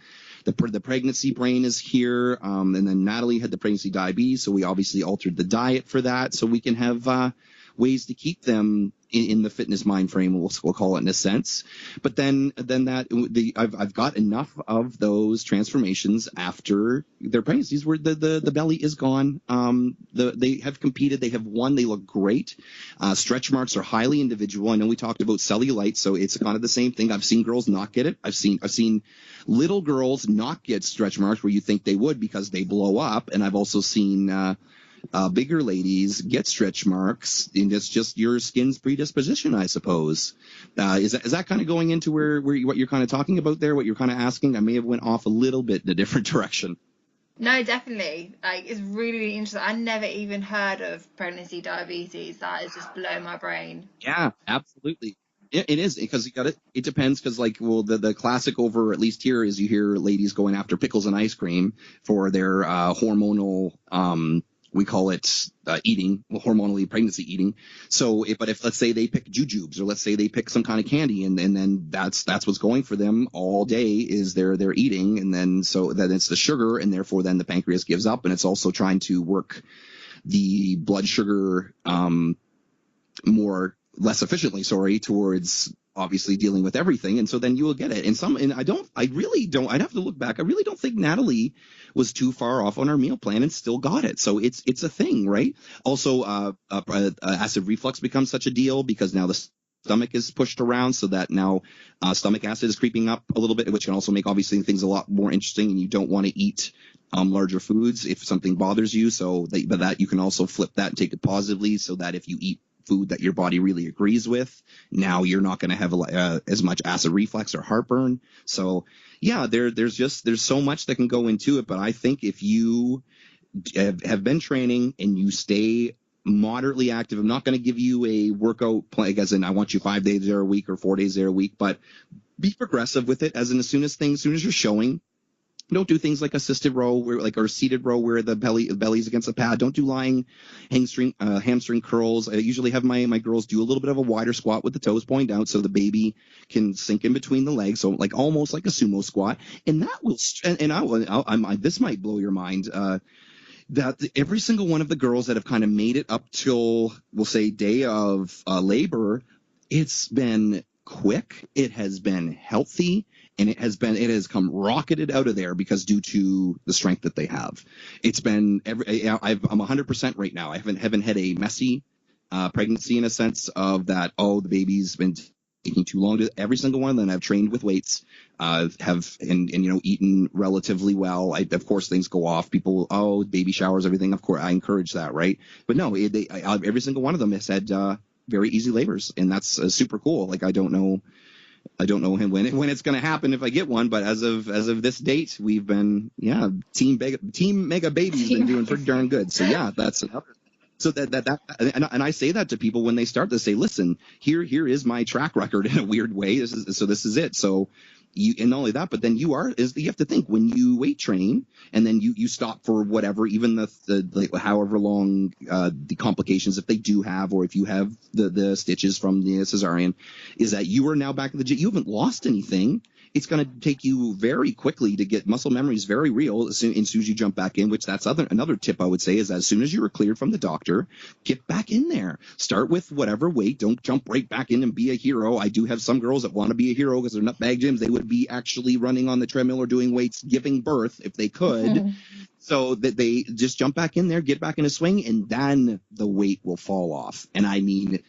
pregnancy brain is here. And then Natalie had the pregnancy diabetes, so we obviously altered the diet for that, so we can have ways to keep them in the fitness mind frame, we'll call it, in a sense. But then I've got enough of those transformations after their pregnancies where the belly is gone. They have competed, they have won, they look great. Stretch marks are highly individual. I know we talked about cellulite, so it's kind of the same thing. I've seen girls not get it. I've seen little girls not get stretch marks where you think they would because they blow up, and I've also seen bigger ladies get stretch marks, and it's just your skin's predisposition, I suppose. Is that kind of going into where what you're kind of talking about there, what you're kind of asking? I may have went off a little bit in a different direction. No, definitely. Like, it's really, really interesting. I never even heard of pregnancy diabetes. That is just blown my brain. Yeah, absolutely. It is, because you got it. It depends, because like, well, the classic over at least here is you hear ladies going after pickles and ice cream for their hormonal, we call it eating, hormonally pregnancy eating. So but if let's say they pick jujubes, or let's say they pick some kind of candy, and then that's what's going for them all day is their eating, and then so then it's the sugar, and therefore then the pancreas gives up, and it's also trying to work the blood sugar less efficiently, towards obviously dealing with everything. And so then you will get it. I really don't, I'd have to look back. I really don't think Natalie was too far off on our meal plan and still got it. So it's a thing, right? Also, acid reflux becomes such a deal because now the stomach is pushed around, so that now stomach acid is creeping up a little bit, which can also make obviously things a lot more interesting, and you don't want to eat larger foods if something bothers you. But that you can also flip that and take it positively, so that if you eat food that your body really agrees with, now you're not going to have as much acid reflux or heartburn. So yeah, there's so much that can go into it. But I think if you have been training and you stay moderately active, I'm not going to give you a workout plan as in I want you 5 days there a week or 4 days there a week, but be progressive with it, as soon as you're showing. Don't do things like assisted row or seated row where the belly's against the pad. Don't do lying hamstring curls. I usually have my girls do a little bit of a wider squat with the toes pointing out so the baby can sink in between the legs. So like almost like a sumo squat. And that will, this might blow your mind. That every single one of the girls that have kind of made it up till, we'll say, day of labor, it's been quick, it has been healthy, and it has come rocketed out of there because due to the strength that they have. It's been I'm 100% right now. I haven't had a messy pregnancy in a sense of that, the baby's been taking too long. Every single one of them I've trained with weights, have eaten relatively well. Of course things go off. People, baby showers, everything. Of course I encourage that, right? But no, every single one of them has had very easy labors, and that's super cool. Like I don't know him when it's going to happen if I get one, but as of this date, we've been team Mega Baby's been doing pretty darn good. So yeah, that's another. So and I say that to people when they start to say, listen, here is my track record in a weird way. This is it. So and not only that, but then you have to think when you weight train and then you stop for whatever, even the however long the complications, if they do have, or if you have the stitches from the cesarean, is that you are now back at the gym. You haven't lost anything. It's going to take you very quickly to get muscle memory is very real as soon as you jump back in, which that's another tip I would say is as soon as you were cleared from the doctor, get back in there. Start with whatever weight. Don't jump right back in and be a hero. I do have some girls that want to be a hero because they're not bag gyms. They would be actually running on the treadmill or doing weights, giving birth if they could. So that they just jump back in there, get back in a swing, and then the weight will fall off. And I mean,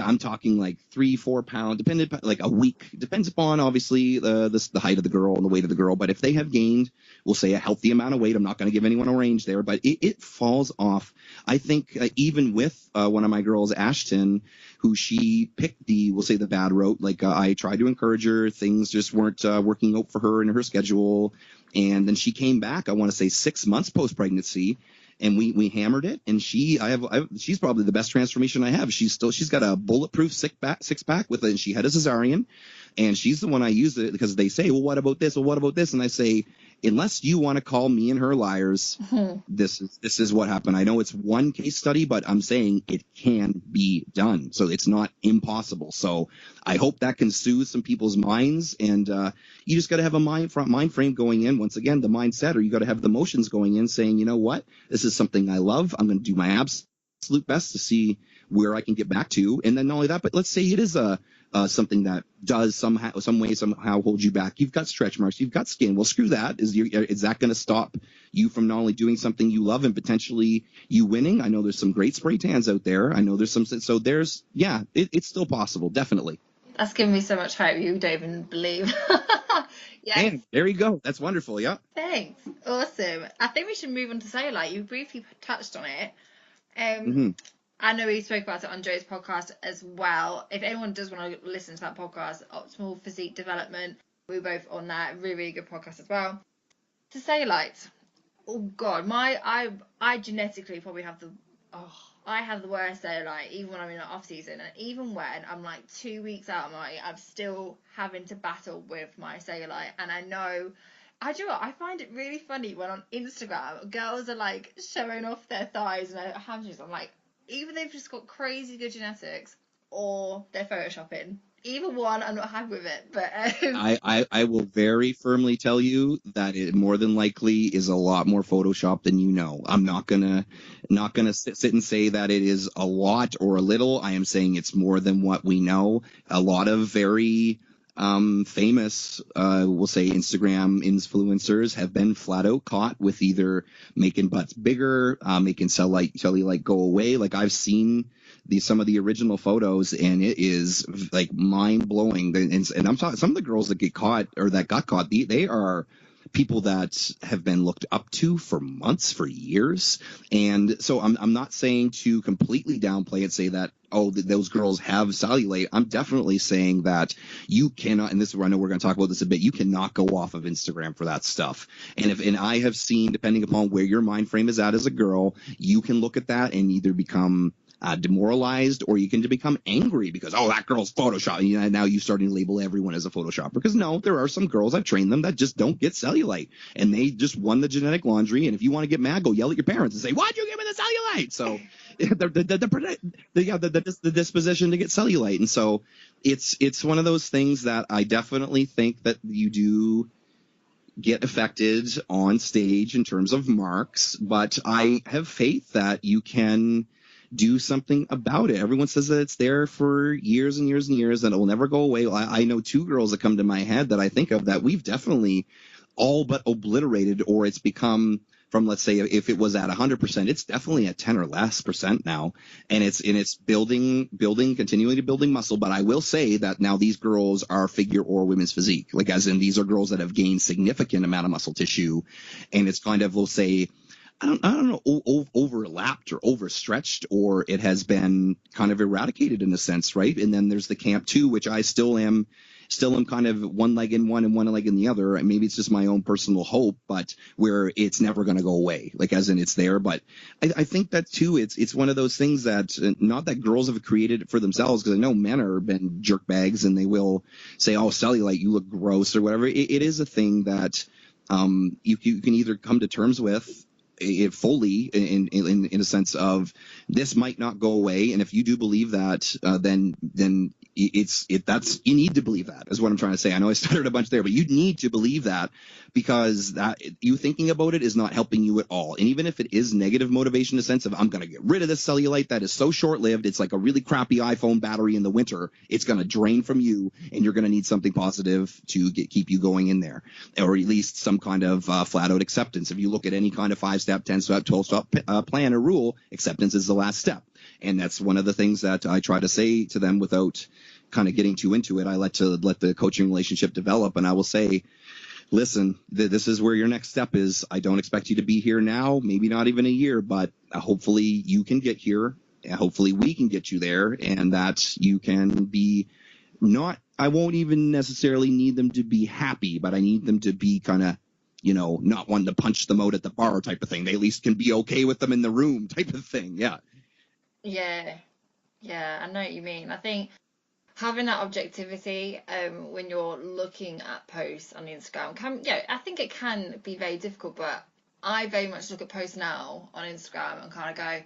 I'm talking like 3-4 pound, dependent, like a week, depends upon obviously the height of the girl and the weight of the girl. But if they have gained, we'll say a healthy amount of weight, I'm not going to give anyone a range there, but it falls off. I think even with one of my girls, Ashton, who she picked we'll say the bad route. Like I tried to encourage her, things just weren't working out for her and her schedule. And then she came back, I want to say 6 months post pregnancy. And we hammered it, and she's probably the best transformation I have. She's got a bulletproof six pack with it, and she had a cesarean, and she's the one I use it because they say, well, what about this? Well, what about this? And I say, unless you want to call me and her liars, this is what happened. I know it's one case study, but I'm saying it can be done. So it's not impossible. So I hope that can soothe some people's minds. And you just got to have a mind frame going in. Once again, the mindset, or you got to have the emotions going in saying, you know what, this is something I love. I'm going to do my absolute best to see where I can get back to. And then not only that, but let's say it is something that does somehow hold you back. You've got stretch marks, you've got skin. Well, screw that. Is that going to stop you from not only doing something you love and potentially you winning? I know there's some great spray tans out there. I know there's it's still possible. Definitely. That's given me so much hope. You don't even believe. Yes. And there you go. That's wonderful. Yeah. Thanks. Awesome. I think we should move on to cellulite. You briefly touched on it. I know we spoke about it on Joe's podcast as well. If anyone does want to listen to that podcast, Optimal Physique Development, we're both on that. Really, really good podcast as well. To cellulite. Oh God, I genetically probably have Oh, I have the worst day, like, even when I'm in the off season, and even when I'm like 2 weeks out of I'm still having to battle with my cellulite. And I know, I do what I find it really funny when on Instagram girls are like showing off their thighs and their hamstrings. I'm like, either they've just got crazy good genetics or they're photoshopping. Either one, I'm not happy with it. But I will very firmly tell you that it more than likely is a lot more Photoshop than you know. I'm not gonna sit and say that it is a lot or a little. I am saying it's more than what we know. A lot of very famous, we'll say Instagram influencers have been flat out caught with either making butts bigger, making cellulite go away. Like I've seen some of the original photos, and it is like mind blowing. And I'm talking some of the girls that get caught or that got caught. They are people that have been looked up to for months, for years. And so I'm not saying to completely downplay it, say that, oh, those girls have cellulite. I'm definitely saying that you cannot, and this is where I know we're going to talk about this a bit, you cannot go off of Instagram for that stuff. And I have seen, depending upon where your mind frame is at as a girl, you can look at that and either become demoralized, or you can become angry because, oh, that girl's Photoshop. And now you starting to label everyone as a Photoshopper. Because no, there are some girls, I've trained them, that just don't get cellulite, and they just won the genetic laundry. And if you want to get mad, go yell at your parents and say, why'd you give me the cellulite? So the disposition to get cellulite. And so it's one of those things that I definitely think that you do get affected on stage in terms of marks, but I have faith that you can do something about it. Everyone says that it's there for years and years and years and it will never go away. I know two girls that come to my head that I think of that we've definitely all but obliterated, or it's become from, let's say, if it was at 100%, it's definitely at 10 or less percent now. And it's building, continuing to building muscle. But I will say that now these girls are figure or women's physique, like as in these are girls that have gained significant amount of muscle tissue. And it's kind of, we'll say, I don't know, overlapped or overstretched, or it has been kind of eradicated in a sense, right? And then there's the camp two, which I still am kind of one leg in one and one leg in the other. And maybe it's just my own personal hope, but where it's never going to go away, like as in it's there. But I think that too, it's one of those things that not that girls have created it for themselves, because I know men are been jerk bags and they will say, oh, cellulite, you look gross or whatever. It is a thing that you can either come to terms with it fully in a sense of this might not go away, and if you do believe that, then that's you need to believe that is what I'm trying to say. I know I stuttered a bunch there, but you need to believe that, because that you thinking about it is not helping you at all. And even if it is negative motivation in a sense of I'm going to get rid of this cellulite that is so short-lived, it's like a really crappy iPhone battery in the winter, it's going to drain from you and you're going to need something positive to keep you going in there, or at least some kind of flat-out acceptance. If you look at any kind of 5-step, 10-step, 12-step plan or rule, acceptance is the last step. And that's one of the things that I try to say to them without kind of getting too into it. I let the coaching relationship develop, and I will say, listen, this is where your next step is. I don't expect you to be here now, maybe not even a year, but hopefully you can get here. And hopefully we can get you there, and that you can be not, I won't even necessarily need them to be happy, but I need them to be kind of, not wanting to punch them out at the bar type of thing. They at least can be okay with them in the room type of thing. Yeah. Yeah, I know what you mean. I think having that objectivity when you're looking at posts on Instagram I think it can be very difficult, but I very much look at posts now on Instagram and kind of go,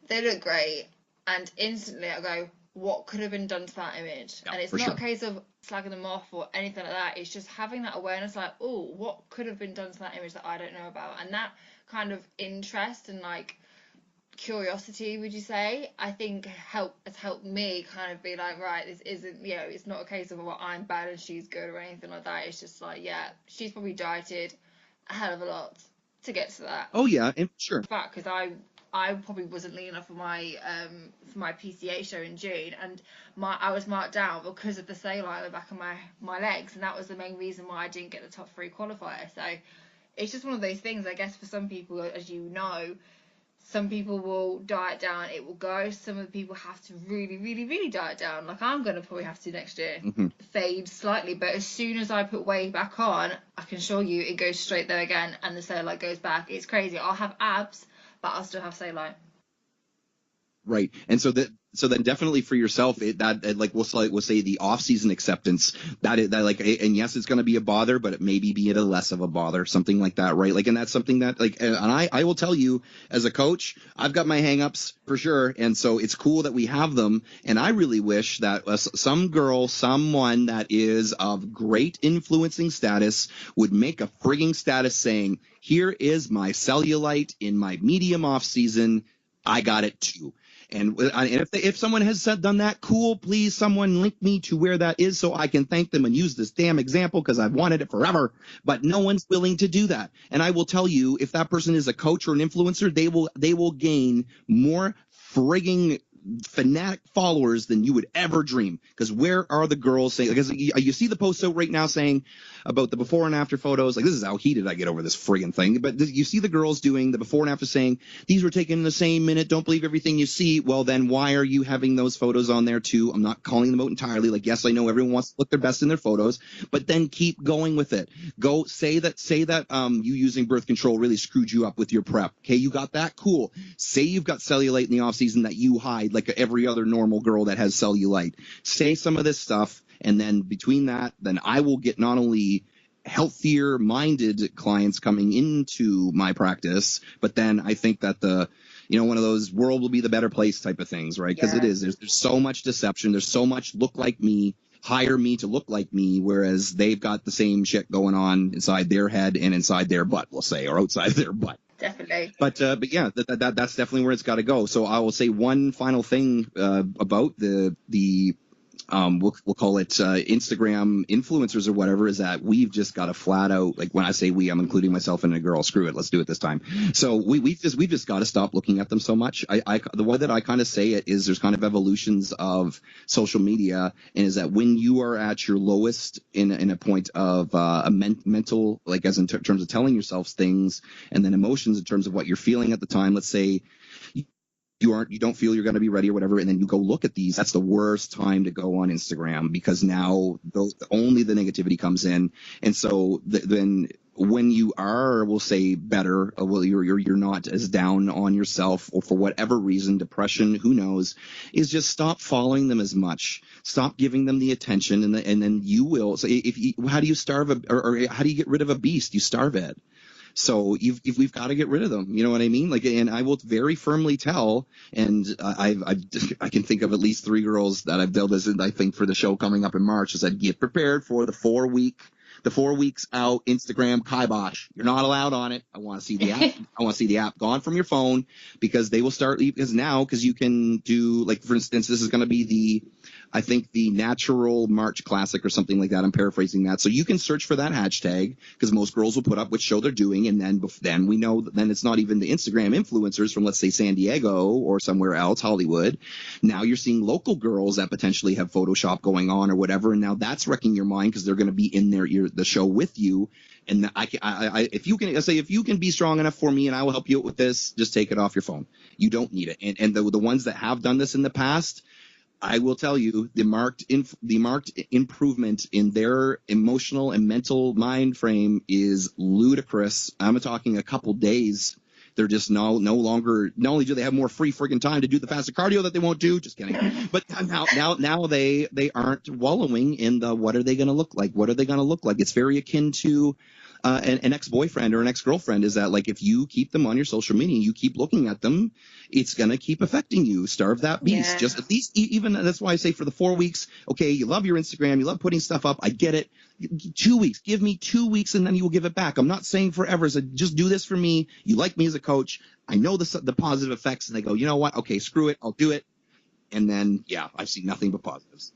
they look great, and instantly I go, what could have been done to that image? Yeah, and it's not a case of slagging them off or anything like that. It's just having that awareness, like, oh, what could have been done to that image that I don't know about? And that kind of interest and like curiosity, would you say, I think has helped me kind of be like, right, this isn't, it's not a case of, well, I'm bad and she's good or anything like that. It's just like, yeah, she's probably dieted a hell of a lot to get to that. Oh yeah, and sure. In fact, because I probably wasn't lean enough for my PCA show in June, and I was marked down because of the cellulite on the back of my legs, and that was the main reason why I didn't get the top 3 qualifier. So it's just one of those things, I guess, for some people, as you know. Some people will diet down, it will go. Some of the people have to really, really, really diet down. Like I'm going to probably have to next year. Fade slightly. But as soon as I put weight back on, I can assure you it goes straight there again and the cellulite goes back. It's crazy. I'll have abs, but I'll still have cellulite. Right. And so then definitely for yourself, like we'll say the off-season acceptance, that like, and yes, it's going to be a bother, but it maybe be a less of a bother, something like that. Right. Like, and that's something that like, and I will tell you as a coach, I've got my hangups for sure. And so it's cool that we have them. And I really wish that someone that is of great influencing status would make a frigging status saying, here is my cellulite in my medium off season. I got it too. And if someone has done that, cool, please someone link me to where that is so I can thank them and use this damn example because I've wanted it forever. But no one's willing to do that. And I will tell you, if that person is a coach or an influencer, they will gain more frigging fanatic followers than you would ever dream. Because where are the girls saying, because you see the posts out right now saying about the before and after photos, like this is how heated I get over this friggin' thing, but you see the girls doing the before and after saying these were taken in the same minute, don't believe everything you see. Well, then why are you having those photos on there too? I'm not calling them out entirely. Like, yes, I know everyone wants to look their best in their photos, but then keep going with it. Go say that you using birth control really screwed you up with your prep. Okay, you got that? Cool. Say you've got cellulite in the off season that you hide like every other normal girl that has cellulite. Say some of this stuff, and then between that, then I will get not only healthier minded clients coming into my practice, but then I think that one of those world will be the better place type of things, right? Because it is. There's so much deception. There's so much look like me, hire me to look like me, whereas they've got the same shit going on inside their head and inside their butt, we'll say, or outside their butt. Definitely. But yeah, that's definitely where it's got to go. So I will say one final thing about the we'll call it Instagram influencers or whatever, is that we've just got to flat out, like when I say we, I'm including myself and a girl, screw it, let's do it this time. So we've just got to stop looking at them so much. The way that I kind of say it is there's kind of evolutions of social media, and is that when you are at your lowest in a point of a mental, like as in terms of telling yourself things, and then emotions in terms of what you're feeling at the time, let's say you don't feel you're going to be ready or whatever, and then you go look at these, that's the worst time to go on Instagram, because now only the negativity comes in. And so then when you are, we'll say, better, you're not as down on yourself, or for whatever reason, depression, who knows, is just stop following them as much, stop giving them the attention, and then you will. So how do you starve or how do you get rid of a beast? You starve it. So we've got to get rid of them. You know what I mean? Like, and I will very firmly tell, and I can think of at least 3 girls that I've dealt with, I think, for the show coming up in March, is that get prepared for the 4 weeks out Instagram kibosh. You're not allowed on it. I want to see the app. I want to see the app gone from your phone, because they will start, because you can do, like, for instance, this is going to be I think the Natural March Classic or something like that. I'm paraphrasing that. So you can search for that hashtag, because most girls will put up which show they're doing. And then we know that then it's not even the Instagram influencers from, let's say, San Diego or somewhere else, Hollywood. Now you're seeing local girls that potentially have Photoshop going on or whatever. And now that's wrecking your mind, because they're going to be in the show with you. And if you can be strong enough for me and I will help you out with this, just take it off your phone. You don't need it. And the ones that have done this in the past, I will tell you, the marked improvement in their emotional and mental mind frame is ludicrous. I'm talking a couple days. They're just no longer, not only do they have more free friggin' time to do the fasted cardio that they won't do, just kidding, but now they aren't wallowing in the what are they going to look like? What are they going to look like? It's very akin to an ex-boyfriend or an ex-girlfriend, is that, like, if you keep them on your social media, you keep looking at them, it's going to keep affecting you. Starve that beast. Yeah. Just at least, even that's why I say for the 4 weeks, okay, you love your Instagram, you love putting stuff up, I get it. 2 weeks, give me 2 weeks, and then you will give it back. I'm not saying forever. So just do this for me. You like me as a coach. I know the positive effects, and they go, you know what? Okay, screw it. I'll do it. And then, yeah, I've seen nothing but positives.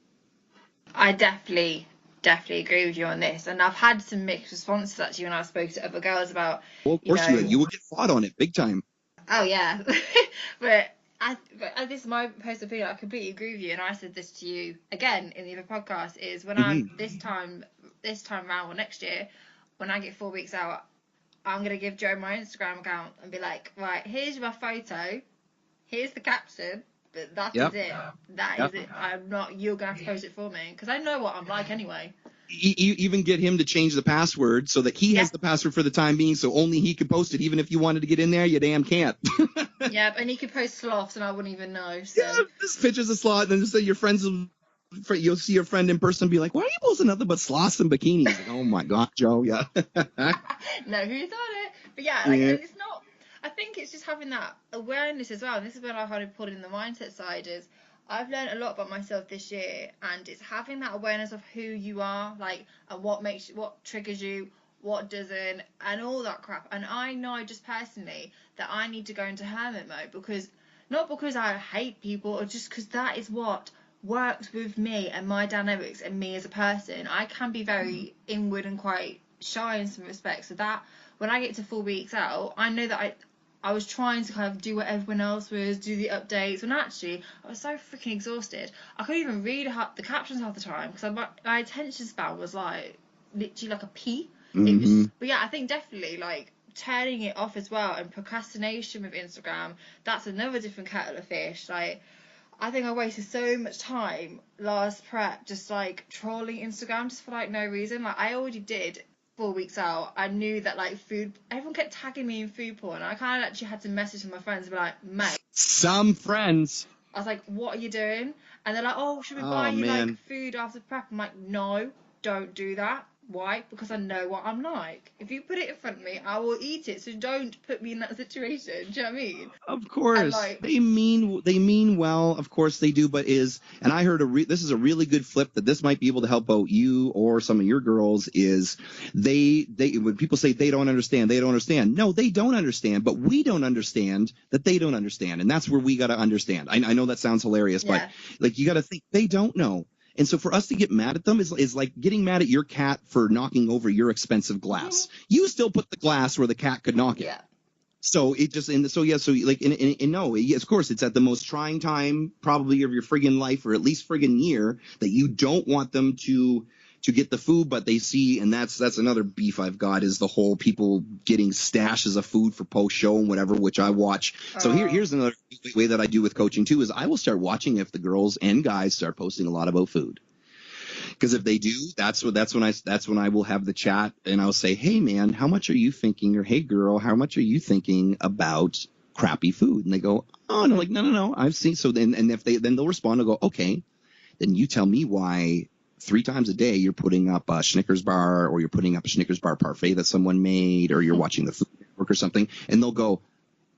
I definitely agree with you on this, and I've had some mixed responses actually when I spoke to other girls about. Well, of course you will get fought on it big time. Oh yeah, but this is my personal opinion. I completely agree with you, and I said this to you again in the other podcast. Is when I'm this time around or next year, when I get 4 weeks out, I'm gonna give Joe my Instagram account and be like, right, here's my photo, here's the caption. But that is it. That is it. I'm not. You're gonna have to post it for me, because I know what I'm like anyway. even get him to change the password so that he has the password for the time being, so only he could post it. Even if you wanted to get in there, you damn can't. Yeah, and he could post sloths and I wouldn't even know. So. Yeah, just pictures of sloth, and then just say your friends you'll see your friend in person and be like, why are you posting nothing but sloths and bikinis? Like, oh my god, Joe. Yeah. No, who thought it? But yeah, like, and it's not, I think it's just having that awareness as well. And this is when I kind of put in the mindset side, is I've learned a lot about myself this year, and it's having that awareness of who you are, like, and what triggers you, what doesn't, and all that crap. And I know just personally that I need to go into hermit mode, because not because I hate people, or just because that is what works with me and my dynamics and me as a person. I can be very inward and quite shy in some respects, so that when I get to 4 weeks out, I know that I was trying to kind of do what everyone else was, do the updates, when actually I was so freaking exhausted. I couldn't even read the captions half the time, because my attention span was like literally like a pea. It was, but yeah, I think definitely like turning it off as well, and procrastination with Instagram, that's another different kettle of fish. Like, I think I wasted so much time last prep just like trolling Instagram just for like no reason. Like, I already did 4 weeks out. I knew that like everyone kept tagging me in food porn. I kind of actually had to message my friends and be like, mate. Some friends. I was like, what are you doing? And they're like, oh, should we buy you like food after prep? I'm like, no, don't do that. Why? Because I know what I'm like. If you put it in front of me, I will eat it. So don't put me in that situation. Do you know what I mean? Of course, like, they mean well. Of course they do. But and I heard this is a really good flip that this might be able to help out you or some of your girls. Is they when people say they don't understand, No, they don't understand. But we don't understand that they don't understand, and that's where we got to understand. I know that sounds hilarious, but like, you got to think they don't know. And so for us to get mad at them is like getting mad at your cat for knocking over your expensive glass. You still put the glass where the cat could knock it. Yeah. So it just, so like, no, of course, it's at the most trying time probably of your friggin' life, or at least friggin' year, that you don't want them to get the food, but they see, and that's another beef I've got, is the whole people getting stashes of food for post show and whatever, which I watch. So here's another way that I do with coaching too, is I will start watching if the girls and guys start posting a lot about food. Because if they do, that's when I will have the chat, and I'll say, hey man, how much are you thinking? Or hey girl, how much are you thinking about crappy food? And they go, oh, and I'm like, no, I've seen. So then, and if then they'll respond and go, okay, then you tell me why 3 times a day you're putting up a Snickers bar, or you're putting up a Snickers bar parfait that someone made, or you're watching the Food Network or something. And they'll go,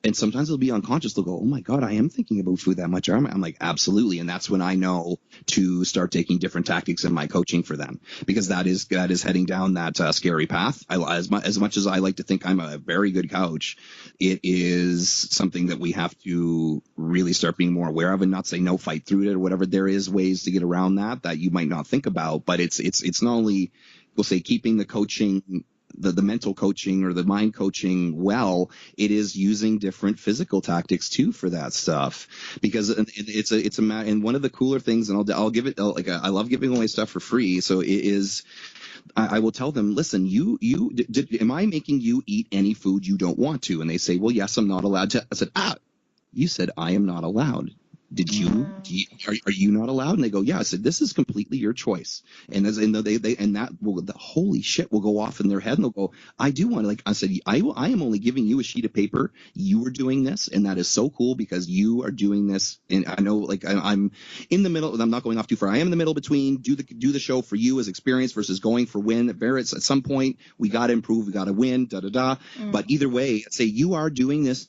and sometimes they'll be unconscious. They'll go, oh my God, I am thinking about food that much. I'm like, absolutely. And that's when I know to start taking different tactics in my coaching for them, because that is heading down that scary path. As much as I like to think I'm a very good coach, it is something that we have to really start being more aware of, and not say no, fight through it or whatever. There is ways to get around that you might not think about, but it's not only, we'll say, keeping the coaching, the mental coaching or the mind coaching well, it is using different physical tactics too for that stuff, because it's and one of the cooler things, and I'll give it, like, I love giving away stuff for free. So it is, I will tell them, listen, am I making you eat any food you don't want to? And they say, well, yes, I'm not allowed to. I said, you said I am not allowed. Are you not allowed? And they go, yeah. I said, this is completely your choice. And the holy shit will go off in their head, and they'll go, I do want to, like, I said, I am only giving you a sheet of paper. You are doing this, and that is so cool because you are doing this. And I know, like, I'm in the middle, I'm not going off too far. I am in the middle between do the show for you as experience versus going for win. At some point, we got to improve, we got to win, But either way, say you are doing this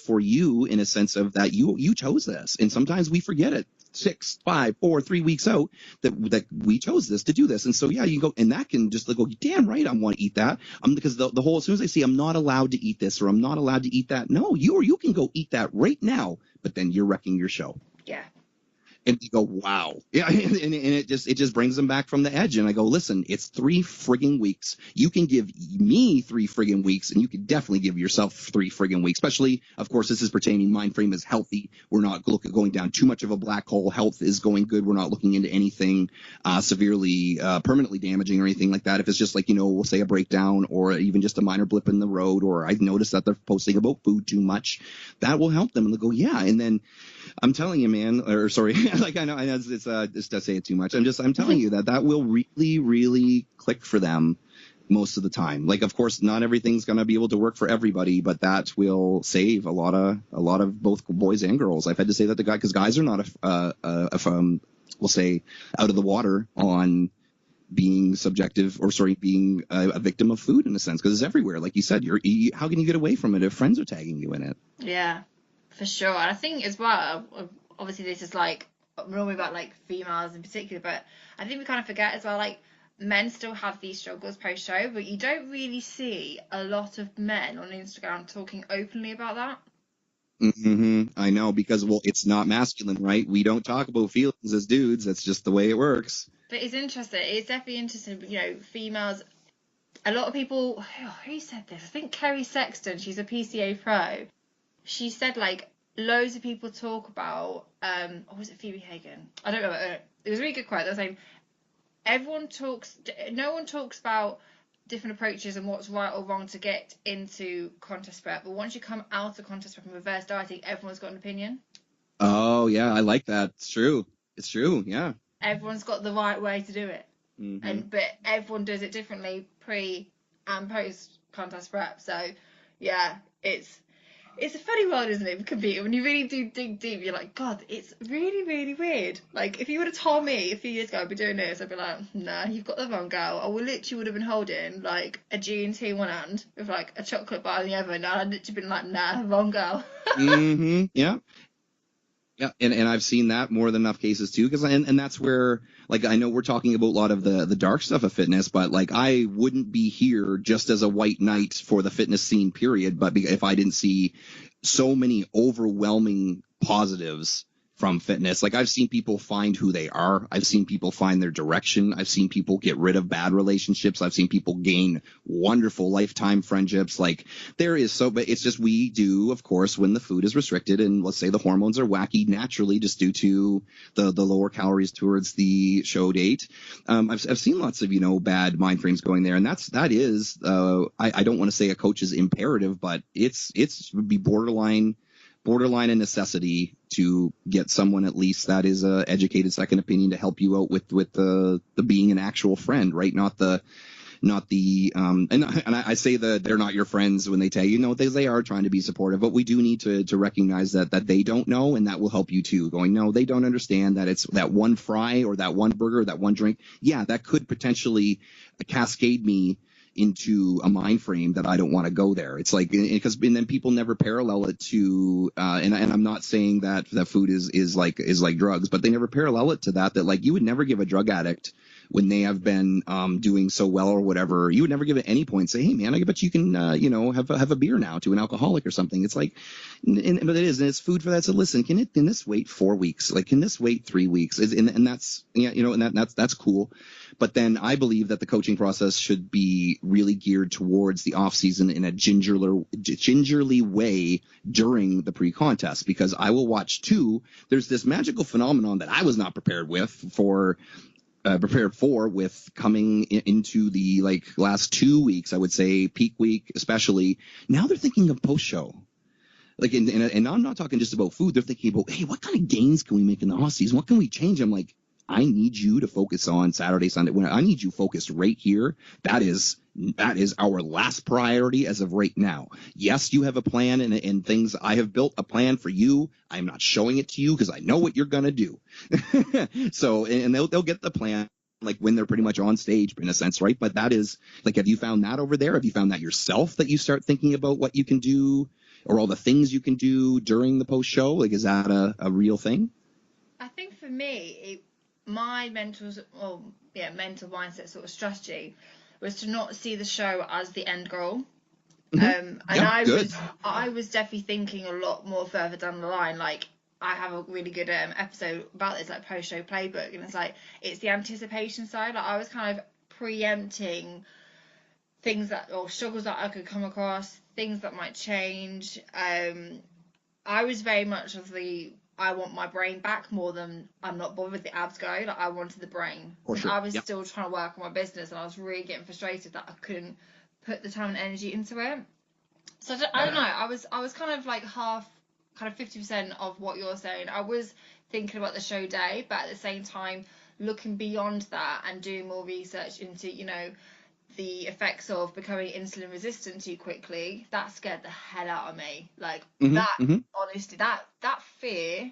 for you, in a sense of that you chose this, and sometimes we forget it 6, 5, 4, 3 weeks out that we chose this to do this. And so you go, and that can just like, go, damn right, I want to eat that. Because the whole, as soon as I see I'm not allowed to eat this or I'm not allowed to eat that, no, you can go eat that right now, but then you're wrecking your show. Yeah. And you go, wow. Yeah, and it just brings them back from the edge. And I go, listen, it's 3 frigging weeks. You can give me 3 frigging weeks, and you can definitely give yourself 3 frigging weeks. Especially, of course, this is pertaining, mind frame is healthy. We're not going down too much of a black hole. Health is going good. We're not looking into anything severely, permanently damaging or anything like that. If it's just like, we'll say a breakdown, or even just a minor blip in the road, or I've noticed that they're posting about food too much, that will help them. And they'll go, yeah. And then I'm telling you, man, or sorry, like I know it's not saying too much. I'm telling you that will really, really click for them most of the time. Like, of course, not everything's going to be able to work for everybody, but that will save a lot of both boys and girls. I've had to say that to guys, because guys are not we'll say out of the water on being being a victim of food in a sense, because it's everywhere. Like you said, how can you get away from it if friends are tagging you in it? Yeah, for sure. And I think as well, obviously this is like normally about like females in particular, but I think we kind of forget as well, like men still have these struggles post show, but you don't really see a lot of men on Instagram talking openly about that. I know, because it's not masculine, right? We don't talk about feelings as dudes. That's just the way it works. But it's interesting. It's definitely interesting. You know, females. A lot of people. Who said this? I think Kerry Sexton. She's a PCA pro. She said like loads of people talk about. Or was it Phoebe Hagen? I don't know. It was a really good quote. They were saying no one talks about different approaches and what's right or wrong to get into contest prep, but once you come out of contest prep and reverse dieting, everyone's got an opinion. Oh yeah, I like that. It's true. Yeah, everyone's got the right way to do it. But everyone does it differently pre and post contest prep. So yeah, it's a funny world, isn't it, competing? When you really do dig deep, you're like, God, it's really, really weird. Like, if you would have told me a few years ago I'd be doing this, I'd be like, nah, you've got the wrong girl. I literally would have been holding, like, a G&T in one hand with, like, a chocolate bar in the other, and I'd literally been like, nah, wrong girl. Yeah. Yeah, and I've seen that more than enough cases too, because and that's where, like, I know we're talking about a lot of the dark stuff of fitness, but like I wouldn't be here just as a white knight for the fitness scene, period. But if I didn't see so many overwhelming positives from fitness, like I've seen people find who they are. I've seen people find their direction. I've seen people get rid of bad relationships. I've seen people gain wonderful lifetime friendships. Like but it's just, we do, of course, when the food is restricted and let's say the hormones are wacky naturally just due to the lower calories towards the show date. I've seen lots of, bad mind frames going there. And that is, I don't want to say a coach's imperative, but it's would be borderline a necessity to get someone at least that is a educated second opinion to help you out with the being an actual friend, right? Not the and I say that they're not your friends when they tell you, they are trying to be supportive, but we do need to recognize that they don't know, and that will help you too. Going, no, they don't understand that it's that one fry or that one burger, that one drink. Yeah, that could potentially cascade me into a mind frame that I don't want to go there. It's like, because then people never parallel it to, and I'm not saying that food is like drugs, but they never parallel it to that like you would never give a drug addict when they have been doing so well or whatever. You would never give at any point say, hey man, I bet you can have a beer now to an alcoholic or something. It's like, but it is, and it's food for that. So listen, can this wait 4 weeks? Like, can this wait 3 weeks? And that's, and that's cool. But then I believe that the coaching process should be really geared towards the off season in a gingerly way during the pre-contest, because I will watch too. There's this magical phenomenon that I was not prepared for with coming into the last 2 weeks, I would say peak week especially. Now they're thinking of post show. Like, and I'm not talking just about food. They're thinking about, hey, what kind of gains can we make in the off season? What can we change? I'm like, I need you to focus on Saturday, Sunday. I need you focused right here. That is our last priority as of right now. Yes, you have a plan and things. I have built a plan for you. I'm not showing it to you because I know what you're gonna do. So, and they'll get the plan like when they're pretty much on stage in a sense, right? But that is like, have you found that over there? Have you found that yourself, that you start thinking about what you can do or all the things you can do during the post show? Like, is that a real thing? I think for me, my mental mindset sort of strategy was to not see the show as the end goal. And I was definitely thinking a lot more further down the line. Like, I have a really good episode about this, like post show playbook, and it's like, it's the anticipation side. Like, I was kind of preempting things or struggles that I could come across, things that might change. I was very much of I want my brain back more than I'm not bothered with the abs go. Like, I wanted the brain. Sure. I was still trying to work on my business, and I was really getting frustrated that I couldn't put the time and energy into it. So I don't know. I was kind of like half kind of 50% of what you're saying. I was thinking about the show day, but at the same time, looking beyond that and doing more research into, you know, the effects of becoming insulin resistant too quickly, that scared the hell out of me. Like, that, honestly, that fear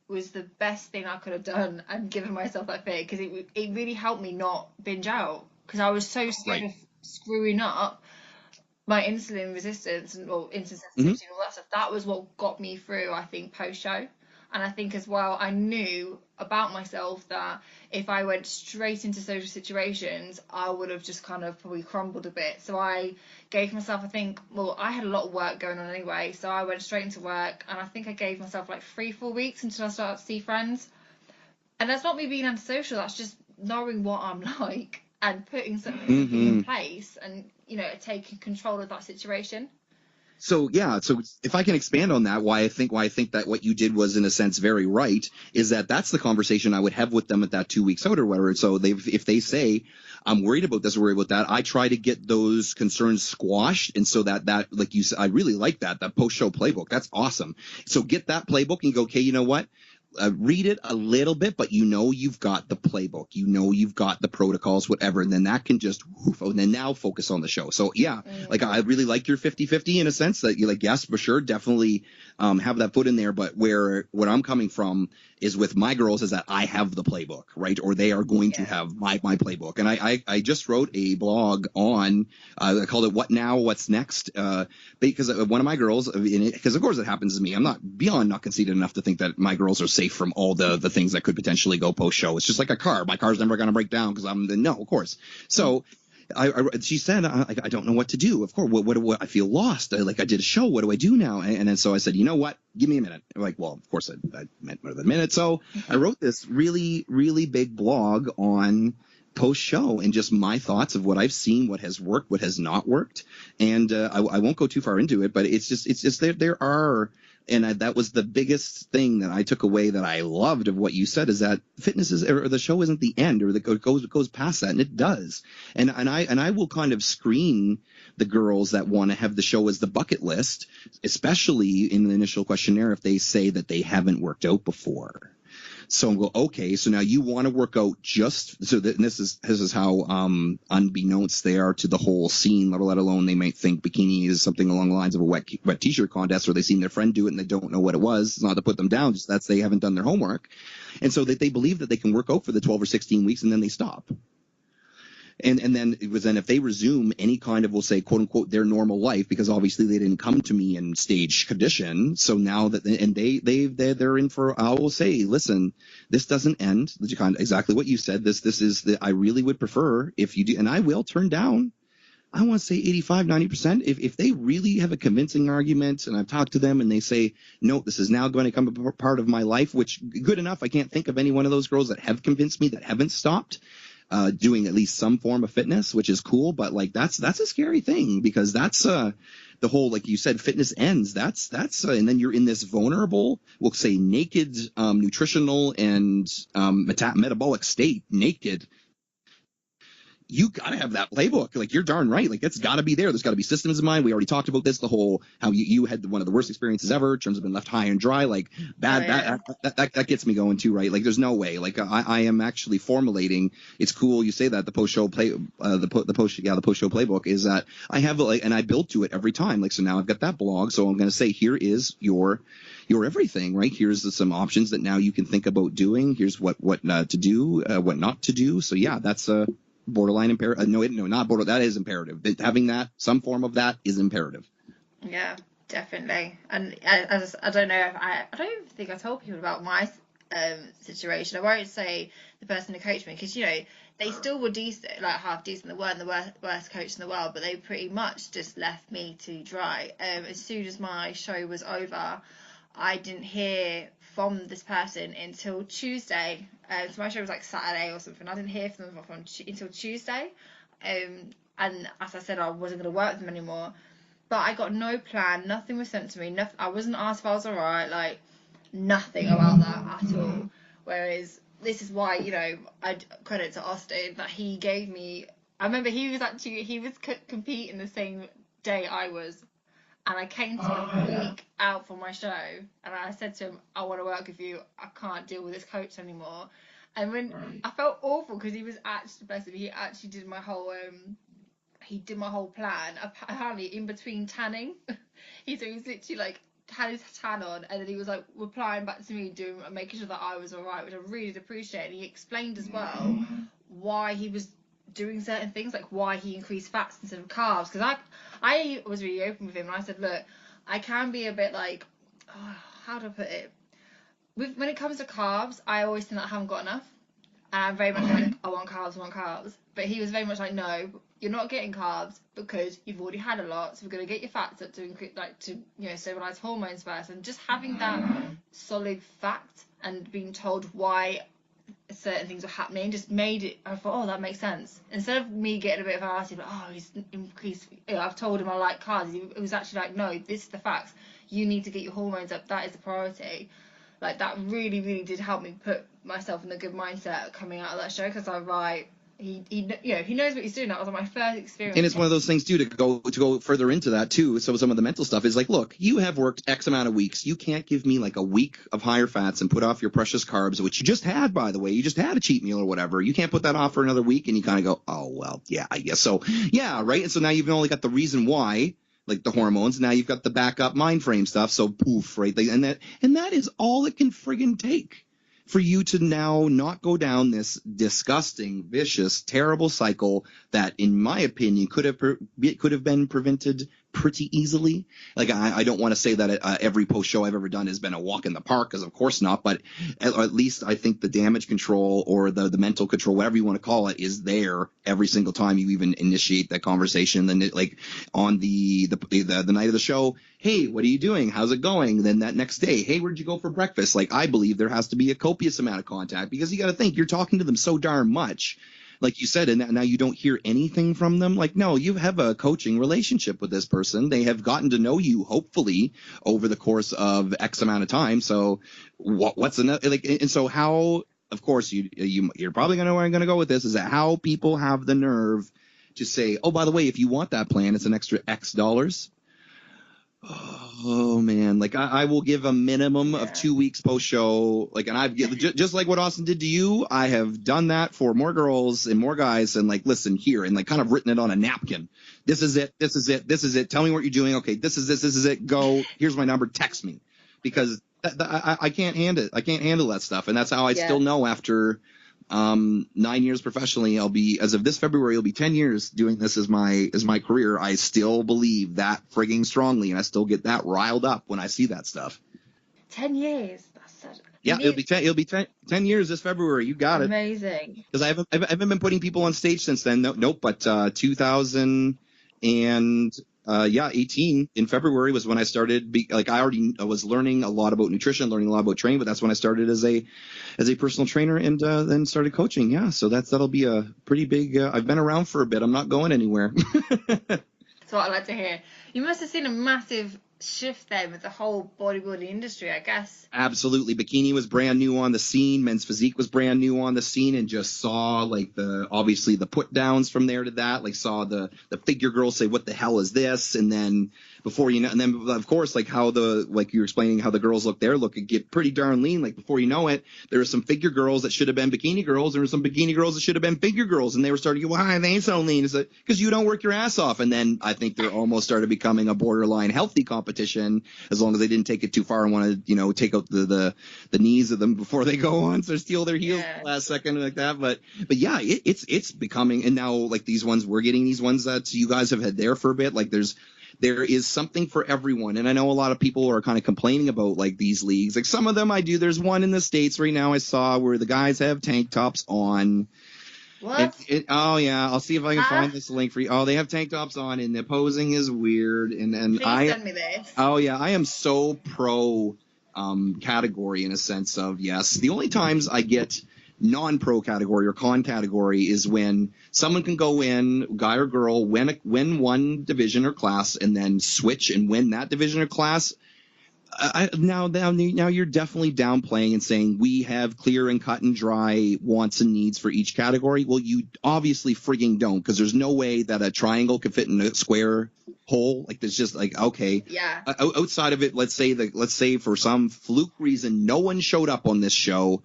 was the best thing I could have done, and given myself that fear, because it really helped me not binge out, because I was so scared of screwing up my insulin resistance and insulin sensitivity and all that stuff. That was what got me through, I think, post show. And I think as well, I knew about myself that if I went straight into social situations, I would have just kind of probably crumbled a bit. So I gave myself, I think, well, I had a lot of work going on anyway, so I went straight into work, and I think I gave myself like 3-4 weeks until I started to see friends. And that's not me being antisocial, that's just knowing what I'm like and putting something in place, and, you know, taking control of that situation. So yeah, so if I can expand on that, why I think that what you did was in a sense very right, is that's the conversation I would have with them at that 2 weeks out or whatever. So if they say, I'm worried about this, worried about that, I try to get those concerns squashed. And so that like you said, I really like that post-show playbook. That's awesome. So get that playbook and go, okay, you know what? Read it a little bit, but you know you've got the playbook, you know you've got the protocols, whatever, and then that can just and then now focus on the show. So yeah, like I really like your 50-50 in a sense that you're like, yes, for sure, definitely have that foot in there. But what I'm coming from is with my girls is that I have the playbook, right? Or they are going to have my playbook. And I just wrote a blog on, I called it What Now, What's Next? Because one of my girls, because of course it happens to me. I'm not conceited enough to think that my girls are safe from all the things that could potentially go post show. It's just like a car. My car's never going to break down because no, of course. So she said, I don't know what to do. Of course, what I feel lost. I did a show. What do I do now? And then so I said, you know what? Give me a minute. I'm like, well, of course I meant more than a minute. So I wrote this really, really big blog on post show and just my thoughts of what I've seen, what has worked, what has not worked. And I won't go too far into it, but it's just there are. And that was the biggest thing that I took away that I loved of what you said, is that fitness or the show isn't the end, or it goes past that, and it does. And I will kind of screen the girls that want to have the show as the bucket list, especially in the initial questionnaire, if they say that they haven't worked out before. So I'm going, okay, so now you want to work out just so that, and this is how unbeknownst they are to the whole scene, let alone they might think bikini is something along the lines of a wet t-shirt contest, or they've seen their friend do it and they don't know what it was. It's not to put them down, just that's they haven't done their homework. And so that they believe that they can work out for the 12 or 16 weeks and then they stop. And then if they resume any kind of, we'll say, quote unquote, their normal life, because obviously they didn't come to me in stage condition. So now that, and they're in for, I will say, listen, this doesn't end. Exactly what you said. This is I really would prefer if you do, and I will turn down, I want to say 85, 90%. If they really have a convincing argument and I've talked to them and they say, no, this is now going to become a part of my life, which good enough. I can't think of any one of those girls that have convinced me that haven't stopped doing at least some form of fitness, which is cool. But like, that's a scary thing, because that's the whole, like you said, fitness ends. That's and then you're in this vulnerable, we'll say naked, nutritional and metabolic state, naked. You got to have that playbook. Like, you're darn right. Like, it's got to be there. There's got to be systems in mind. We already talked about this, the whole, how you had one of the worst experiences ever in terms of being left high and dry. Like, that gets me going too, right? Like, there's no way. Like, I am actually formulating. It's cool you say that the post show the post show playbook is that I have and I build to it every time. Like, so now I've got that blog. So I'm going to say, here is your everything, right? Here's some options that now you can think about doing. Here's what to do, what not to do. So yeah, that's borderline imperative. No, not border. That is imperative. Having that, some form of that, is imperative. Yeah, definitely. And I don't know if I don't even think I told people about my situation. I won't say the person who coached me, because they still were decent, like half decent. They weren't the worst coach in the world, but they pretty much just left me to dry. As soon as my show was over, I didn't hear from this person until Tuesday. So my show was like Saturday or something. I didn't hear from them until Tuesday. And as I said, I wasn't going to work with them anymore. But I got no plan. Nothing was sent to me. I wasn't asked if I was all right. Like, nothing about that at all. Whereas this is why, I'd credit to Austin that he gave me. I remember he was competing the same day I was. And I came to the week out for my show, and I said to him, I want to work with you. I can't deal with this coach anymore. And when I felt awful because he was actually the best of me, he actually did my whole plan. Apparently, in between tanning, he was literally like had his tan on, and then he was like replying back to me, making sure that I was alright, which I really did appreciate. And he explained as well why he was doing certain things, like why he increased fats instead of carbs. Because I was really open with him, and I said, look, I can be a bit like, how do I put it? When it comes to carbs, I always think that I haven't got enough. And I'm very much like, I want carbs. But he was very much like, no, you're not getting carbs because you've already had a lot. So we're going to get your fats up to increase, stabilize hormones first. And just having that solid fact and being told why certain things were happening just made it, I thought, that makes sense. Instead of me getting a bit of an attitude, like, he's increased, I've told him I like carbs. It was actually like, no, this is the facts. You need to get your hormones up. That is the priority. Like, that really, really did help me put myself in a good mindset coming out of that show, because I'm right. He knows what he's doing. That was my first experience. And it's one of those things too, to go further into that too. So some of the mental stuff is like, look, you have worked X amount of weeks. You can't give me like a week of higher fats and put off your precious carbs, which you just had, by the way. You just had a cheat meal or whatever. You can't put that off for another week, and you kind of go, oh well, yeah, I guess so. Yeah, right. And so now you've only got the reason why, like the hormones. Now you've got the backup mind frame stuff. So poof, right? And that is all it can friggin' take for you to now not go down this disgusting, vicious, terrible cycle that, in my opinion, could have been prevented pretty easily. Like, I don't want to say that every post show I've ever done has been a walk in the park, because of course not, but at least I think the damage control or the mental control, whatever you want to call it, is there every single time you even initiate that conversation. Then like on the night of the show, hey, what are you doing? How's it going? Then that next day, hey, where'd you go for breakfast? Like, I believe there has to be a copious amount of contact, because you got to think, you're talking to them so darn much, like you said, and now you don't hear anything from them. Like, no, you have a coaching relationship with this person. They have gotten to know you, hopefully, over the course of X amount of time. So what's another, like, and so how, of course, you're probably going to go with this, is that how people have the nerve to say, oh, by the way, if you want that plan, it's an extra X dollars. Oh man, like I will give a minimum of 2 weeks post show, like, and I've just like what Austin did to you, I have done that for more girls and more guys, and like, listen here, and like kind of written it on a napkin. This is it. Tell me what you're doing. Okay, this is it. Go. Here's my number. Text me, because I can't handle it. I can't handle that stuff, and that's how I still know after 9 years professionally, as of this February, it'll be 10 years doing this as my career. I still believe that frigging strongly, and I still get that riled up when I see that stuff. 10 years. That's such. Yeah, it'll be 10 years this February. You got it. Amazing. Because I haven't been putting people on stage since then. Nope. But 2018 in February was when I started. I already was learning a lot about nutrition, learning a lot about training, but that's when I started as a personal trainer, and then started coaching. Yeah, so that'll be a pretty big. I've been around for a bit. I'm not going anywhere. That's what I like to hear. You must have seen a massive shift then with the whole bodybuilding industry, I guess. Absolutely. Bikini was brand new on the scene. Men's Physique was brand new on the scene, and just saw like obviously the put downs from there to that, like saw the figure girls say, what the hell is this? And then before you know, and then of course, like how like you were explaining how the girls look and get pretty darn lean. Like before you know it, there were some figure girls that should have been bikini girls. There were some bikini girls that should have been figure girls, and they were starting to go, why are they so lean? It's like, because you don't work your ass off. And then I think they're almost started becoming a borderline healthy competition, as long as they didn't take it too far and want to, take out the knees of them before they go on, so steal their heels last second like that. But yeah, it's becoming, and now like these ones, we're getting these ones that you guys have had there for a bit. Like there is something for everyone. And I know a lot of people are kind of complaining about like these leagues. Like some of them I do. There's one in the States right now I saw where the guys have tank tops on. What? Oh yeah, I'll see if I can find this link for you. Oh, they have tank tops on, and the posing is weird. And Please send me this. Oh yeah, I am so pro category in a sense of, yes. The only times I get non-pro category or con category is when someone can go in, guy or girl, win one division or class, and then switch and win that division or class. Now you're definitely downplaying and saying we have clear and cut and dry wants and needs for each category. Well, you obviously frigging don't, because there's no way that a triangle could fit in a square hole. Like, there's just like, okay, Yeah. Outside of it, let's say for some fluke reason no one showed up on this show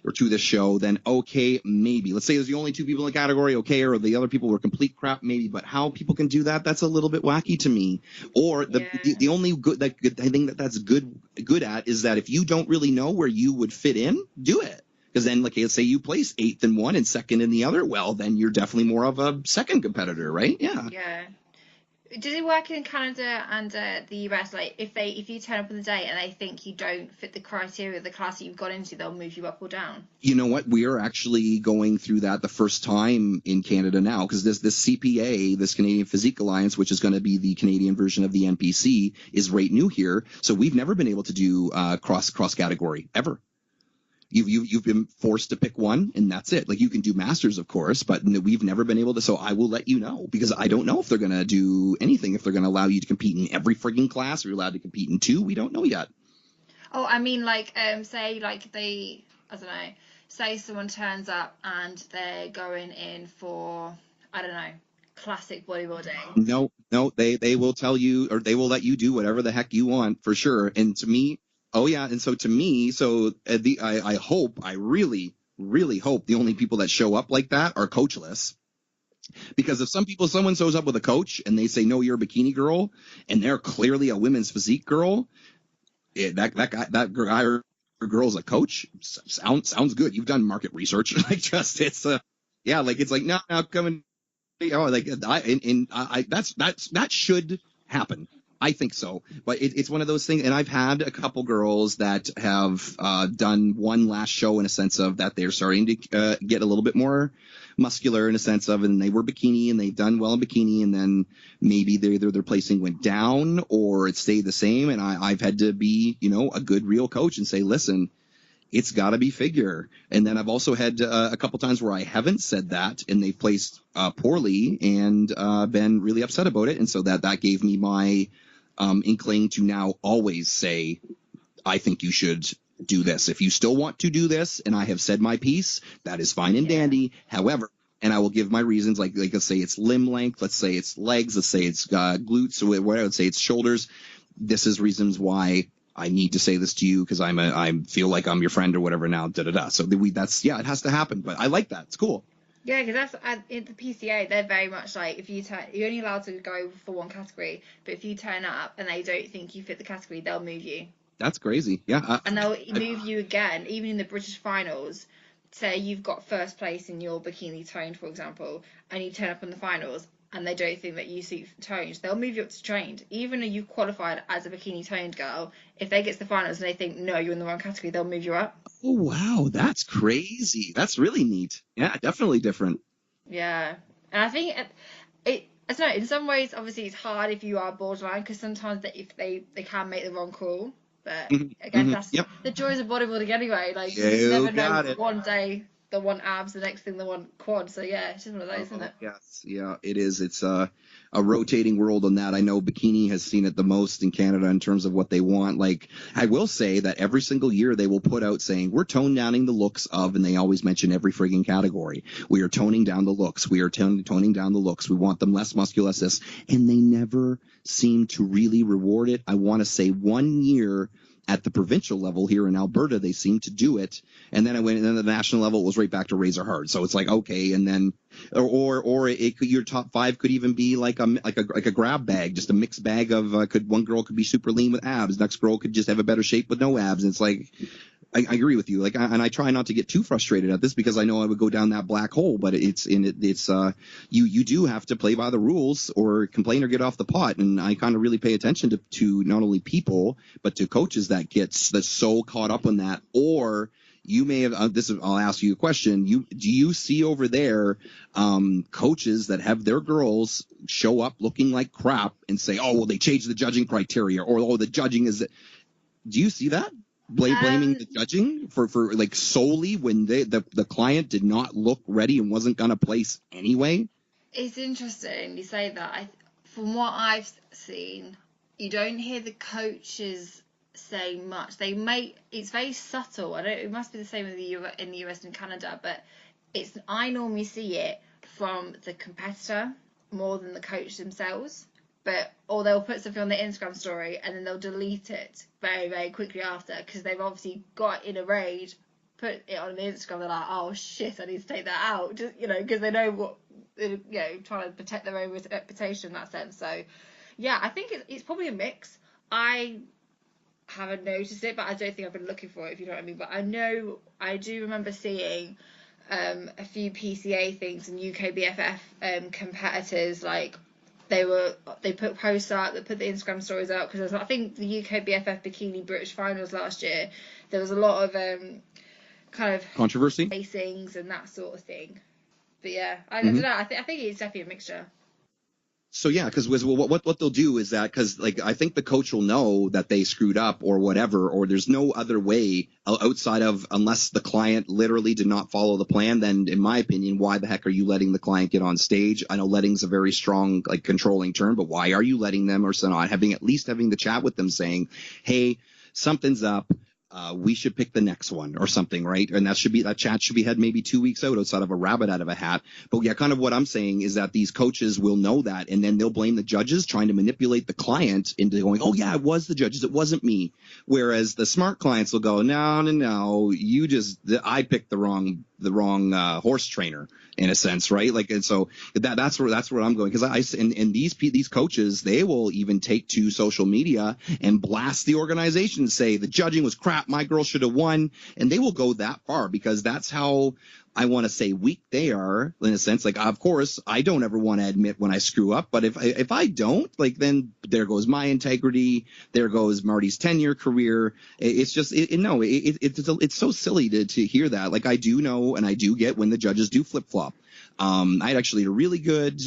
or to this show, then okay, maybe. Let's say there's the only two people in the category, okay, or the other people were complete crap, maybe. But how people can do that, that's a little bit wacky to me. Or the only good thing that's good at is that if you don't really know where you would fit in, do it. Because then, like, let's say you place 8th in one and 2nd in the other, well, then you're definitely more of a second competitor, right? Yeah. Yeah. Does it work in Canada and the US? Like, if you turn up on the day and they think you don't fit the criteria of the class that you've got into, they'll move you up or down? You know what? We are actually going through that the first time in Canada now, because this CPA, this Canadian Physique Alliance, which is going to be the Canadian version of the NPC, is right new here. So we've never been able to do cross category ever. You've been forced to pick one, and that's it. Like, you can do masters, of course, but we've never been able to. So I will let you know, because I don't know if they're going to do anything, if they're going to allow you to compete in every frigging class, or you're allowed to compete in 2. We don't know yet. Oh, I mean, like, say, like, I don't know, say someone turns up and they're going in for, I don't know, classic bodybuilding. No, they will tell you, or they will let you do whatever the heck you want, for sure. And to me, oh yeah, and so to me, I really, really hope the only people that show up like that are coachless. Because if someone shows up with a coach and they say, no, you're a bikini girl, and they're clearly a women's physique girl, that guy or girl's a coach, sounds good. You've done market research. Like, just, it's yeah, like, it's like, no, come and, like, that should happen. I think so, but it's one of those things. And I've had a couple girls that have done one last show in a sense of that they're starting to get a little bit more muscular in a sense of, and they were bikini and they've done well in bikini, and then maybe their placing went down or it stayed the same. And I've had to be, a good real coach and say, listen, it's got to be figure. And then I've also had a couple times where I haven't said that and they've placed poorly and been really upset about it. And so that gave me my inkling to now always say, I think you should do this. If you still want to do this and I have said my piece, that is fine and dandy. However, and I will give my reasons, like let's say it's limb length, let's say it's legs, let's say it's glutes, or whatever, let's say it's shoulders. This is reasons why I need to say this to you, because I feel like I'm your friend or whatever now, da-da-da. So it has to happen. But I like that. It's cool. Yeah, because that's in the PCA, they're very much like, if you're only allowed to go for one category, but if you turn up and they don't think you fit the category, they'll move you. That's crazy. Yeah. And they'll move you again, even in the British finals. Say you've got first place in your bikini toned, for example, and you turn up in the finals, and they don't think that you suit toned, they'll move you up to trained. Even if you've qualified as a bikini toned girl, if they get to the finals and they think, no, you're in the wrong category, they'll move you up. Oh, wow. That's crazy. That's really neat. Yeah, definitely different. Yeah. And I think I don't know, in some ways, obviously, it's hard if you are borderline, because sometimes if they can make the wrong call. But again, that's the joys of bodybuilding anyway. Like, you never know, one day they want abs, the next thing they want quad. So yeah, it's just one of those, isn't it? Yes, yeah, it is. It's a rotating world on that. I know Bikini has seen it the most in Canada in terms of what they want. Like, I will say that every single year they will put out saying, we're tone downing the looks of, and they always mention every frigging category. We are toning down the looks. We are toning down the looks. We want them less muscular, this, and they never seem to really reward it. I want to say 1 year at the provincial level here in Alberta, they seem to do it, and then the national level, it was right back to razor hard. So it's like, okay, and then or it could, your top 5 could even be like a grab bag, just a mixed bag of one girl could be super lean with abs, next girl could just have a better shape with no abs. And it's like, I agree with you. Like, and I try not to get too frustrated at this, because I know I would go down that black hole. But you do have to play by the rules, or complain or get off the pot. And I kind of really pay attention to not only people, but to coaches that's so caught up on that. Or you may have I'll ask you a question. Do you see over there coaches that have their girls show up looking like crap and say, oh, well, they changed the judging criteria, or, oh, the judging is. Do you see that? Blaming the judging for like solely when the client did not look ready and wasn't going to place anyway? It's interesting you say that. From what I've seen, you don't hear the coaches say much. It's very subtle. It must be the same in the US and Canada, but I normally see it from the competitor more than the coach themselves. Or they'll put something on their Instagram story and then they'll delete it very, very quickly after, because they've obviously got in a rage, put it on their Instagram. They're like, oh shit, I need to take that out, just, because they know what, trying to protect their own reputation in that sense. So yeah, I think it's probably a mix. I haven't noticed it, but I don't think I've been looking for it, if you know what I mean. But I do remember seeing a few PCA things and UK BFF competitors, like they put posts up, they put the Instagram stories out, because I think the UK BFF Bikini British finals last year, there was a lot of kind of controversy, facings and that sort of thing. But yeah, I don't know. I think it's definitely a mixture. So yeah, because what they'll do is that, because like I think the coach will know that they screwed up or whatever, or there's no other way outside of, unless the client literally did not follow the plan, then in my opinion, why the heck are you letting the client get on stage? I know letting's a very strong, like, controlling term, but why are you letting them, or so not having the chat with them saying, hey, something's up. We should pick the next one or something, right? And that chat should be had maybe 2 weeks out, outside of a rabbit out of a hat. But yeah, kind of what I'm saying is that these coaches will know that, and then they'll blame the judges, trying to manipulate the client into going, oh yeah, it was the judges, it wasn't me. Whereas the smart clients will go, no, I picked the wrong horse trainer, in a sense, right? Like, and so that's where I'm going, because and these coaches, they will even take to social media and blast the organization and say the judging was crap, my girl should have won, and they will go that far, because that's how, I want to say, weak they are, in a sense. Like, of course, I don't ever want to admit when I screw up, but if I don't, like, then there goes my integrity, there goes Marty's 10-year career. It's just, it's so silly to hear that. Like, I do know, and I do get when the judges do flip-flop. I had actually a really good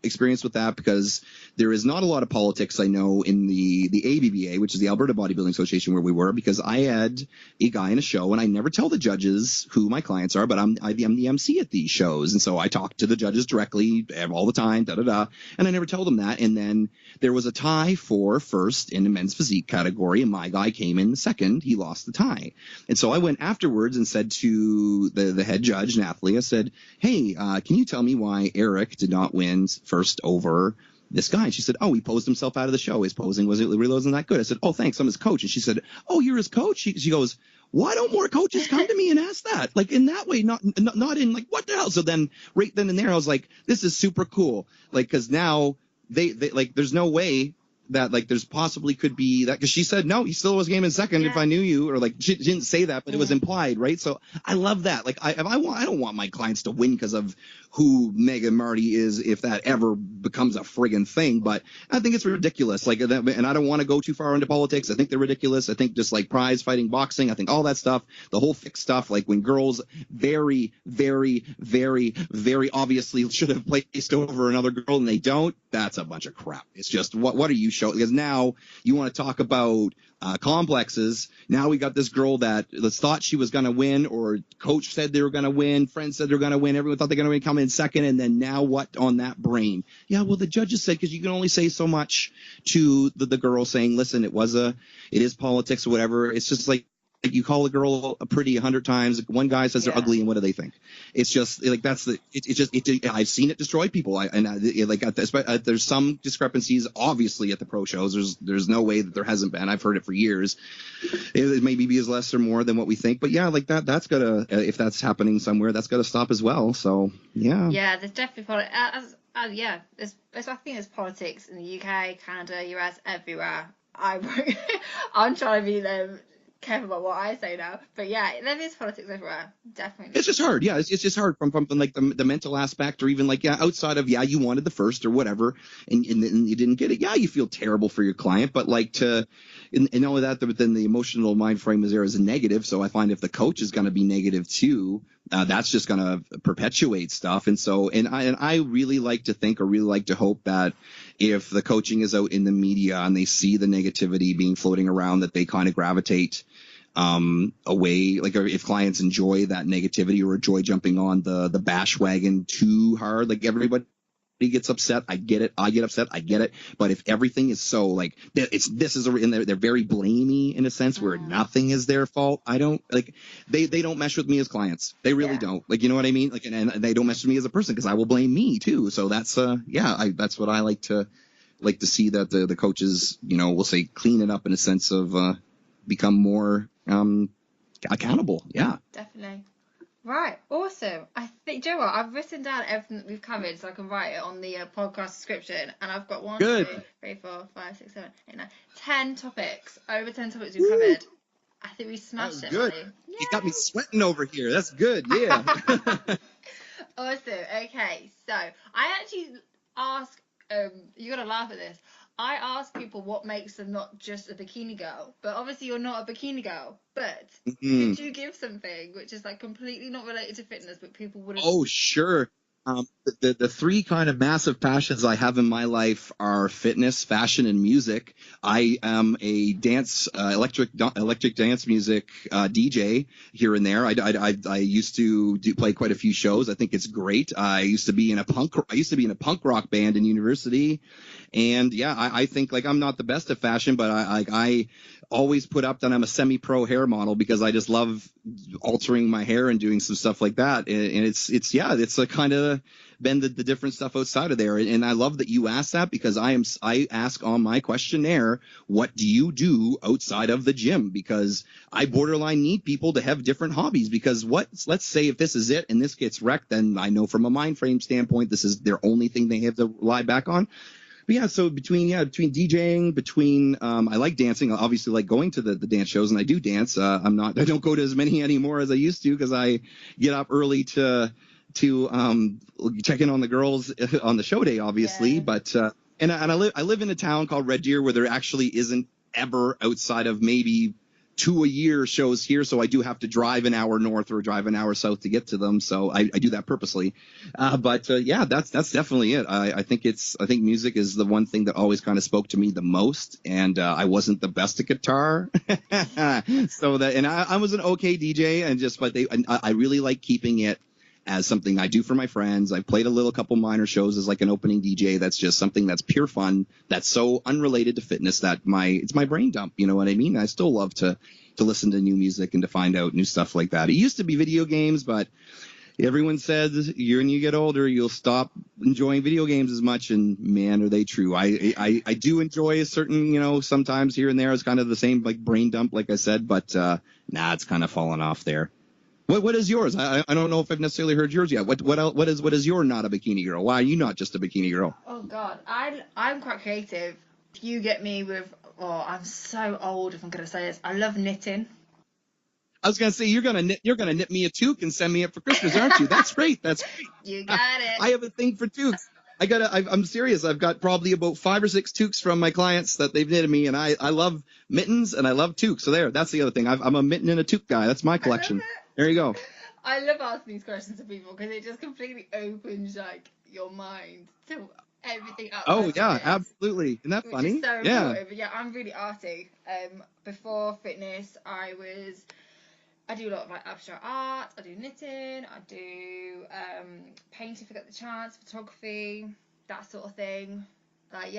experience with that, because there is not a lot of politics, I know, in the ABBA, which is the Alberta Bodybuilding Association, where we were, because I had a guy in a show, and I never tell the judges who my clients are, but I'm the MC at these shows, and so I talk to the judges directly all the time, and I never tell them that. And then there was a tie for first in the men's physique category, and my guy came in second. He lost the tie, and so I went afterwards and said to the head judge, Nathalie, I said, hey, can you tell me why Eric did not win first over this guy? And she said, oh, he posed himself out of the show. His posing really wasn't that good. I said, oh, thanks, I'm his coach. And she said, oh, you're his coach? She goes, why don't more coaches come to me and ask that? Like, in that way, not in like, what the hell? So then right then and there, I was like, this is super cool. Like, because now they like, there's no way that, like, there's possibly could be that, because she said, no, he still was game in second if I knew you, or like, she didn't say that, but it was implied, right? So I love that. Like, I don't want my clients to win because of who Mega Marty is, if that ever becomes a friggin' thing. But I think it's ridiculous. Like, and I don't want to go too far into politics. I think they're ridiculous. I think just like prize fighting, boxing, I think all that stuff, the whole fixed stuff, like when girls very, very, very, very obviously should have placed over another girl and they don't, that's a bunch of crap. It's just, what are you showing? Because now you want to talk about complexes. Now we got this girl that thought she was going to win, or coach said they were going to win, friends said they're going to win, everyone thought they're going to come in second, and then now what on that brain? Yeah, well, the judges said, because you can only say so much to the girl saying, listen, it is politics or whatever. It's just like you call a girl a pretty 100 times. One guy says they're ugly, and what do they think? It's just like I've seen it destroy people. There's some discrepancies, obviously, at the pro shows. There's no way that there hasn't been. I've heard it for years. It maybe be as less or more than what we think, but yeah, like that's gotta, if that's happening somewhere, that's gotta stop as well. So yeah. Yeah, there's definitely politics. I think there's politics in the UK, Canada, US, everywhere. I'm trying to be them. Careful about what I say now, but yeah, there is politics everywhere, definitely. It's just hard. Yeah, it's just hard from like the mental aspect, or even like, outside of, you wanted the first or whatever, and you didn't get it. Yeah, you feel terrible for your client, but like and all of that, but then the emotional mind frame is there as a negative. So I find if the coach is going to be negative too, that's just going to perpetuate stuff. And so, and I really like to think, or really like to hope, that if the coaching is out in the media and they see the negativity being floating around, that they kind of gravitate away. Like, if clients enjoy that negativity or enjoy jumping on the bash wagon too hard, like everybody He gets upset. I get it. I get upset. I get it. But if everything is so like and they're very blamey in a sense where nothing is their fault. I don't like they don't mesh with me as clients. They really don't. Like, you know what I mean? Like, and they don't mesh with me as a person because I will blame me too. So that's that's what I like to see, that the coaches, will say clean it up in a sense of become more accountable. Yeah. Definitely. Right, awesome. I think, Joe, I've written down everything that we've covered so I can write it on the podcast description, and I've got 1, Good. 2, 3, 4, 5, 6, 7, 8, 9, 10 topics. Over 10 topics we've covered. I think we smashed it. Good. You got me sweating over here. That's good. Yeah. Awesome. Okay, so I actually ask. You're gonna laugh at this. I ask people what makes them not just a bikini girl, but obviously you're not a bikini girl. But could you give something which is like completely not related to fitness, but people wouldn't? Oh, sure. The three kind of massive passions I have in my life are fitness, fashion, and music. I am a electric dance music DJ here and there. I used to play quite a few shows. I think it's great. I used to be in a punk rock band in university, and I think like I'm not the best at fashion, but I always put up that I'm a semi-pro hair model because I just love altering my hair and doing some stuff like that. And it's a kind of been the different stuff outside of there. And I love that you asked that because I ask on my questionnaire, what do you do outside of the gym? Because I borderline need people to have different hobbies, because let's say if this is it and this gets wrecked, then I know from a mind frame standpoint, this is their only thing they have to rely back on. But so between DJing, I like dancing. I obviously like going to the dance shows, and I do dance. I don't go to as many anymore as I used to because I get up early to check in on the girls on the show day, obviously. Yeah. But and I live in a town called Red Deer where there actually isn't ever outside of maybe 2 a year shows here, so I do have to drive an hour north or drive an hour south to get to them. So I do that purposely. But that's definitely it. I think music is the one thing that always kind of spoke to me the most. And I wasn't the best at guitar, I was an okay DJ, I really like keeping it as something I do for my friends. I've played a couple minor shows as like an opening DJ. That's just something that's pure fun. That's so unrelated to fitness that it's my brain dump. You know what I mean? I still love to listen to new music and to find out new stuff like that. It used to be video games, but everyone says when you get older, you'll stop enjoying video games as much. And man, are they true. I do enjoy a certain, sometimes here and there. It's kind of the same like brain dump, like I said, but it's kind of fallen off there. What is yours? I don't know if I've necessarily heard yours yet. What is your not a bikini girl? Why are you not just a bikini girl? Oh God, I'm quite creative. If you get me with, I'm so old if I'm gonna say this. I love knitting. I was gonna say you're gonna knit me a toque and send me it for Christmas, aren't you? That's great. You got it. I have a thing for toques. I'm serious. I've got probably about 5 or 6 toques from my clients that they've knitted me, and I love mittens and I love toques. So that's the other thing. I'm a mitten and a toque guy. That's my collection. There you go. I love asking these questions to people because it just completely opens like your mind to everything else. Oh yeah, absolutely. Isn't that funny? Is so important. But I'm really arty. Before fitness, I do a lot of like abstract art. I do knitting. I do painting if I get the chance, photography, that sort of thing.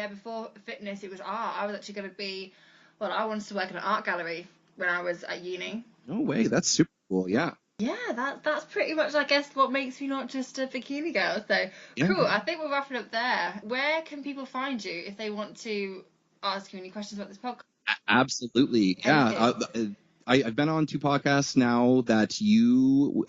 Before fitness, it was art. I was actually going to be. Well, I wanted to work in an art gallery when I was at uni. No way. That's super cool. Yeah. Yeah, that's pretty much, I guess, what makes me not just a bikini girl. So, Cool. I think we're wrapping up there. Where can people find you if they want to ask you any questions about this podcast? Absolutely. Yeah. I've been on 2 podcasts now that you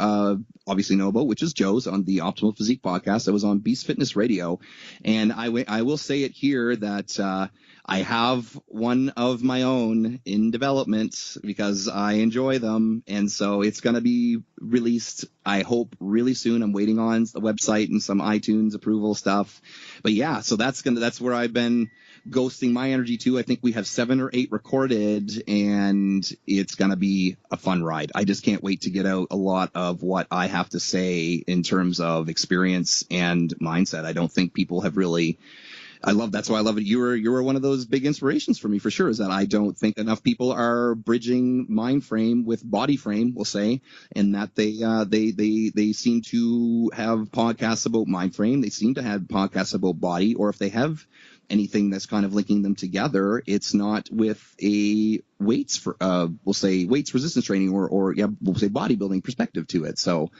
obviously know about, which is Joe's on the Optimal Physique podcast. I was on Beast Fitness Radio. And I will say it here that I have one of my own in development because I enjoy them. And so it's going to be released, I hope, really soon. I'm waiting on the website and some iTunes approval stuff. But so that's where I've been ghosting my energy to. I think we have 7 or 8 recorded, and it's going to be a fun ride. I just can't wait to get out a lot of what I have to say in terms of experience and mindset. I don't think people have really That's why I love it. You were one of those big inspirations for me, for sure, is that I don't think enough people are bridging mind frame with body frame, we'll say, and that they seem to have podcasts about mind frame. They seem to have podcasts about body, or if they have anything that's kind of linking them together, it's not with a weights for we'll say weights resistance training or we'll say bodybuilding perspective to it. So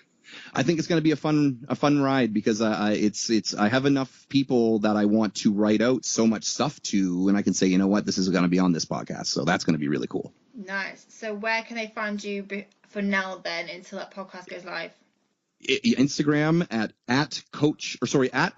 I think it's going to be a fun ride, because I have enough people that I want to write out so much stuff to, and I can say, you know what, this is going to be on this podcast. So that's going to be really cool. Nice. So where can they find you for now then, until that podcast goes live? Instagram at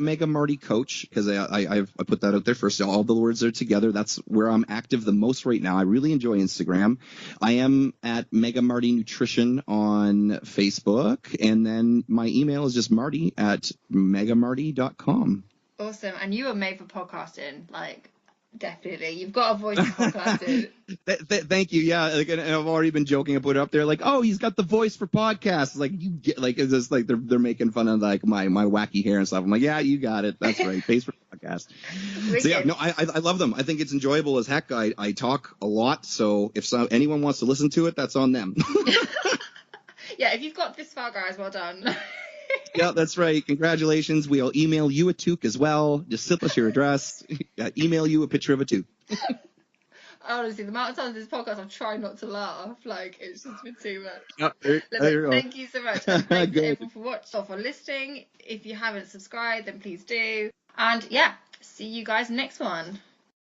Mega Marty Coach, because I put that out there first. All the words are together. That's where I'm active the most right now. I really enjoy Instagram. I am at Mega Marty Nutrition on Facebook, and then my email is just marty@megamarty.com. Awesome. And you were made for podcasting, like, definitely. You've got a voice for podcasting. Thank you. Yeah, like, and I've already been joking. I put it up there, like, oh, he's got the voice for podcasts. Like, you get, like, it's just like they're making fun of like my wacky hair and stuff. I'm like, yeah, you got it. That's right. Face for podcast. So yeah, no, I love them. I think it's enjoyable as heck. I talk a lot, so if anyone wants to listen to it, that's on them. Yeah, if you've got this far, guys, well done. Yeah, that's right. Congratulations. We'll email you a toque as well. Just slip us your address. Email you a picture of a toque. Honestly, the amount of times this podcast I've tried not to laugh, like, it's just been too much. Thank you so much. And thanks to everyone for watching or for listening. If you haven't subscribed, then please do. And yeah, see you guys next one.